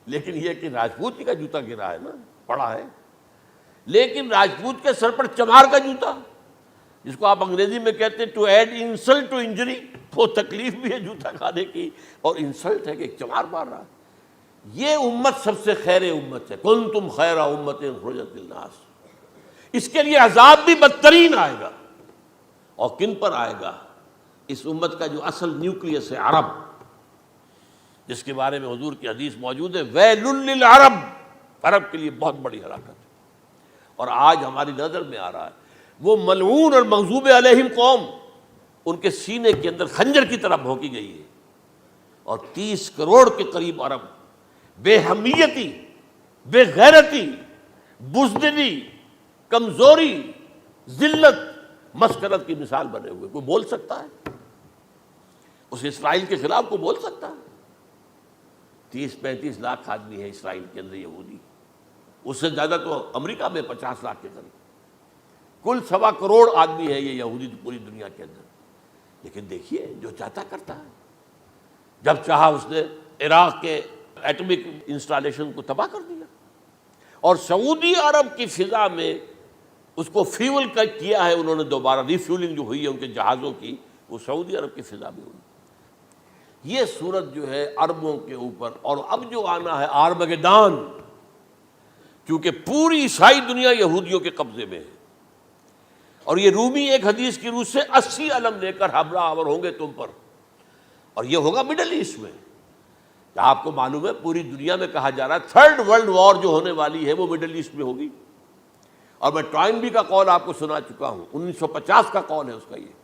لیکن یہ کہ راجپوت کا جوتا گرا ہے نا، پڑا ہے، لیکن راجپوت کے سر پر چمار کا جوتا، جس کو آپ انگریزی میں کہتے ہیں to add insult to injury, وہ تکلیف بھی ہے جوتا کھانے کی، اور انسلٹ ہے کہ ایک چمار مار رہا ہے۔ یہ امت سب سے خیر امت ہے، کنتم خیر امت اخرجت للناس۔ اس کے لیے عذاب بھی بدترین آئے گا، اور کن پر آئے گا؟ اس امت کا جو اصل نیوکلیس ہے عرب، جس کے بارے میں حضور کی حدیث موجود ہے ویل للعرب، عرب کے لیے بہت بڑی ہلاکت ہے۔ اور آج ہماری نظر میں آ رہا ہے وہ ملعون اور مغضوب علیہم قوم، ان کے سینے کے اندر خنجر کی طرح بھونکی گئی ہے، اور 30 کروڑ کے قریب عرب بے حمیتی، بے غیرتی، بزدلی، کمزوری، ذلت، مسکرت کی مثال بنے ہوئے۔ کوئی بول سکتا ہے اس اسرائیل کے خلاف؟ کوئی بول سکتا ہے؟ 30-35 لاکھ آدمی ہے اسرائیل کے اندر یہودی، اس سے زیادہ تو امریکہ میں 50 لاکھ کے قریب، کل 1.25 کروڑ آدمی ہے یہ یہودی پوری دنیا کے اندر۔ لیکن دیکھیے جو چاہتا کرتا ہے، جب چاہا اس نے عراق کے ایٹمک انسٹالیشن کو تباہ کر دیا، اور سعودی عرب کی فضا میں اس کو فیول کیا ہے انہوں نے، دوبارہ ریفیولنگ جو ہوئی ہے ان کے جہازوں کی، وہ سعودی عرب کی فضا میں ہوئی۔ یہ صورت جو ہے عربوں کے اوپر، اور اب جو آنا ہے آرمگدان، کیونکہ پوری عیسائی دنیا یہودیوں کے قبضے میں ہے، اور یہ رومی ایک حدیث کی روح سے 80 علم لے کر حملہ آور ہوں گے تم پر، اور یہ ہوگا مڈل ایسٹ میں۔ آپ کو معلوم ہے پوری دنیا میں کہا جا رہا ہے 3rd ورلڈ وار جو ہونے والی ہے وہ مڈل ایسٹ میں ہوگی، اور میں ٹوائنبی کا قول آپ کو سنا چکا ہوں، 1950 کا قول ہے اس کا۔ یہ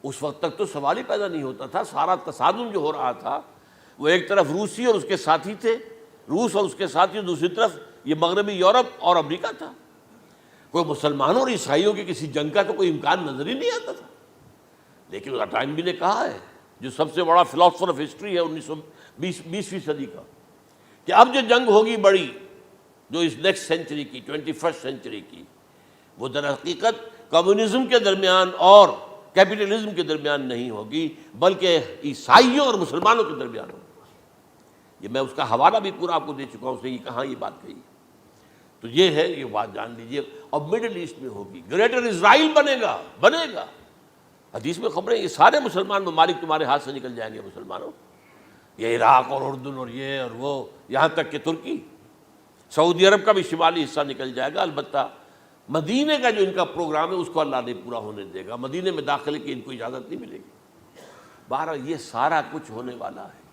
اس وقت تک تو سوال ہی پیدا نہیں ہوتا تھا، سارا تصادم جو ہو رہا تھا وہ ایک طرف روسی اور اس کے ساتھی تھے، روس اور اس کے ساتھی، دوسری طرف یہ مغربی یورپ اور امریکہ تھا۔ کوئی مسلمانوں اور عیسائیوں کی کسی جنگ کا تو کوئی امکان نظر ہی نہیں آتا تھا۔ لیکن ٹائنبی نے کہا ہے، جو سب سے بڑا فلاسفر آف ہسٹری ہے 20ویں صدی کا، کہ اب جو جنگ ہوگی بڑی، جو اس نیکسٹ سینچری کی، 21 سینچری کی، وہ در حقیقت کمیونزم کے درمیان اور کیپٹلزم کے درمیان نہیں ہوگی، بلکہ عیسائیوں اور مسلمانوں کے درمیان ہوگی۔ یہ میں اس کا حوالہ بھی پورا آپ کو دے چکا ہوں، اس نے یہ کہاں یہ بات کہی۔ تو یہ ہے، یہ بات جان لیجئے، اور مڈل ایسٹ میں ہوگی، گریٹر اسرائیل بنے گا۔ حدیث میں خبریں، یہ سارے مسلمان ممالک تمہارے ہاتھ سے نکل جائیں گے مسلمانوں، یہ عراق اور اردن اور یہ اور وہ، یہاں تک کہ ترکی، سعودی عرب کا بھی شمالی حصہ نکل جائے گا۔ البتہ مدینے کا جو ان کا پروگرام ہے اس کو اللہ نہیں پورا ہونے دے گا، مدینے میں داخلے کی ان کو اجازت نہیں ملے گی۔ بہرحال یہ سارا کچھ ہونے والا ہے۔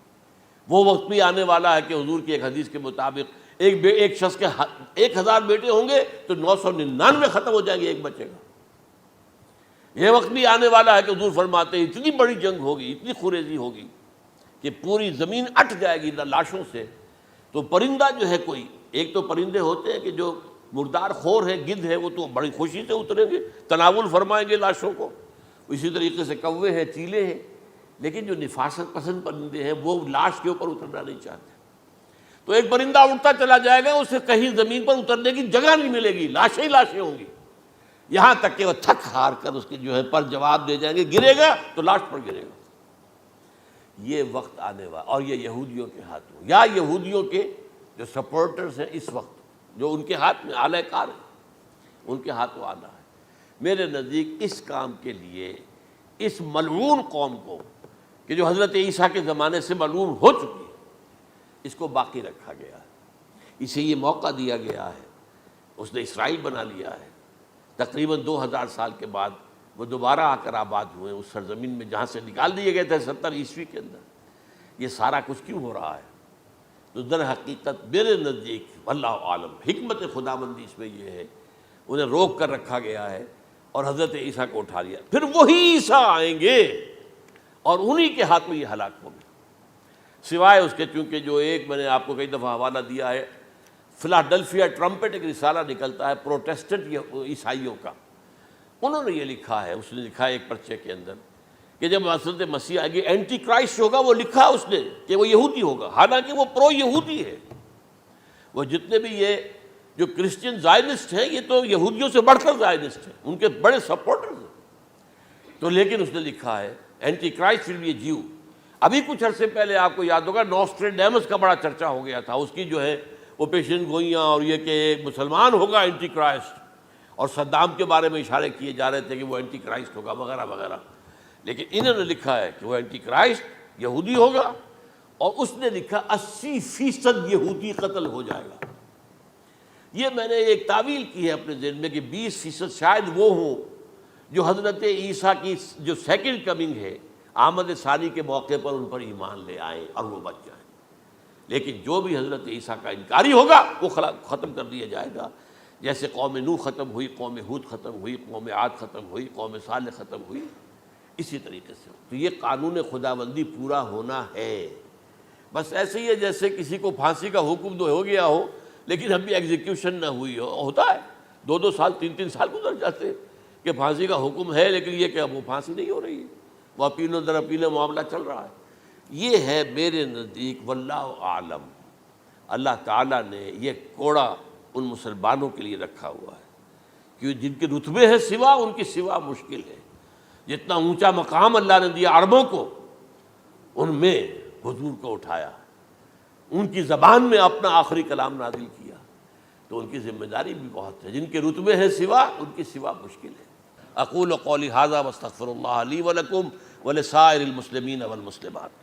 وہ وقت بھی آنے والا ہے کہ حضور کی ایک حدیث کے مطابق ایک شخص کے 1000 بیٹے ہوں گے تو 999 ختم ہو جائیں گے، ایک بچے گا۔ یہ وقت بھی آنے والا ہے کہ حضور فرماتے ہیں اتنی بڑی جنگ ہوگی، اتنی خوریزی ہوگی کہ پوری زمین اٹھ جائے گی لاشوں سے۔ تو پرندہ جو ہے، کوئی ایک تو پرندے ہوتے ہیں کہ جو مردار خور ہے، گدھ ہے، وہ تو بڑی خوشی سے اتریں گے، تناول فرمائیں گے لاشوں کو۔ اسی طریقے سے کوے ہیں، چیلے ہیں، لیکن جو نفاست پسند پرندے ہیں وہ لاش کے اوپر اترنا نہیں چاہتے۔ تو ایک پرندہ اڑتا چلا جائے گا، اسے کہیں زمین پر اترنے کی جگہ نہیں ملے گی، لاشیں ہی لاشیں ہوں گی، یہاں تک کہ وہ تھک ہار کر اس کے جو ہے پر جواب دے جائیں گے، گرے گا تو لاش پر گرے گا۔ یہ وقت آنے والا، اور یہ یہودیوں کے ہاتھوں، یا یہودیوں کے جو سپورٹرز ہیں اس وقت، جو ان کے ہاتھ میں اعلی کار ہیں، ان کے ہاتھوں آنا ہے۔ میرے نزدیک اس کام کے لیے اس ملعون قوم کو، کہ جو حضرت عیسیٰ کے زمانے سے ملعون ہو چکی ہے، اس کو باقی رکھا گیا ہے، اسے یہ موقع دیا گیا ہے۔ اس نے اسرائیل بنا لیا ہے، تقریباً 2000 سال کے بعد وہ دوبارہ آ کر آباد ہوئے اس سرزمین میں جہاں سے نکال دیے گئے تھے 70 عیسوی کے اندر۔ یہ سارا کچھ کیوں ہو رہا ہے؟ تو در حقیقت میرے نزدیک واللہ عالم حکمت خداوندی اس میں یہ ہے، انہیں روک کر رکھا گیا ہے اور حضرت عیسیٰ کو اٹھا لیا، پھر وہی عیسیٰ آئیں گے اور انہی کے ہاتھ میں یہ ہلاک ہوں گے۔ سوائے اس کے، چونکہ جو ایک میں نے آپ کو کئی دفعہ حوالہ دیا ہے، فلاڈلفیا ٹرمپٹ ایک رسالہ نکلتا ہے پروٹیسٹنٹ عیسائیوں کا، انہوں نے یہ لکھا ہے، اس نے لکھا ہے ایک پرچے کے اندر کہ جب حضرت مسیح آئے گی، اینٹی کرائسٹ ہوگا، وہ لکھا اس نے کہ وہ یہودی ہوگا، حالانکہ وہ پرو یہودی ہے۔ وہ جتنے بھی یہ جو کرسچن زائنسٹ ہیں، یہ تو یہودیوں سے بڑھ کر زائنسٹ ہیں، ان کے بڑے سپورٹرز ہیں۔ تو لیکن اس نے لکھا ہے اینٹی کرائسٹ ول بی اے جیو۔ ابھی کچھ عرصے پہلے آپ کو یاد ہوگا نوسٹریڈیمس کا بڑا چرچا ہو گیا تھا، اس کی جو ہے وہ پیشن گوئیاں، اور یہ کہ ایک مسلمان ہوگا اینٹی کرائسٹ، اور صدام کے بارے میں اشارے کیے جا رہے تھے کہ وہ اینٹی کرائسٹ ہوگا وغیرہ وغیرہ۔ لیکن انہوں نے لکھا ہے کہ وہ اینٹی کرائسٹ یہودی ہوگا، اور اس نے لکھا 80% یہودی قتل ہو جائے گا۔ یہ میں نے ایک تعویل کی ہے اپنے ذہن میں کہ 20% شاید وہ ہوں جو حضرت عیسیٰ کی جو سیکنڈ کمنگ ہے، آمد ثانی کے موقع پر ان پر ایمان لے آئیں اور وہ بچ جائیں۔ لیکن جو بھی حضرت عیسیٰ کا انکاری ہوگا وہ ختم کر دیا جائے گا، جیسے قوم نوح ختم ہوئی، قوم ہود ختم ہوئی، قوم عاد ختم ہوئی، قوم صالح ختم ہوئی، اسی طریقے سے۔ تو یہ قانون خداوندی پورا ہونا ہے۔ بس ایسے ہی ہے جیسے کسی کو پھانسی کا حکم تو ہو گیا ہو لیکن ابھی ایگزیکیوشن نہ ہوئی ہو، ہوتا ہے 2 سال 3 سال گزر جاتے کہ پھانسی کا حکم ہے لیکن یہ کہ اب وہ پھانسی نہیں ہو رہی ہے، وہ اپیلوں در اپیلوں معاملہ چل رہا ہے۔ یہ ہے میرے نزدیک واللہ عالم، اللہ تعالیٰ نے یہ کوڑا ان مسلمانوں کے لیے رکھا ہوا ہے کہ جن کے رتبے ہیں سوا، ان کی سوا مشکل ہے۔ جتنا اونچا مقام اللہ نے دیا عربوں کو، ان میں حضور کو اٹھایا، ان کی زبان میں اپنا آخری کلام نازل کیا، تو ان کی ذمہ داری بھی بہت ہے۔ جن کے رتبے ہیں سوا، ان کی سوا مشکل ہے۔ اقول قولی ھذا واستغفر اللہ لی ولکم ولسائر المسلمین والمسلمات۔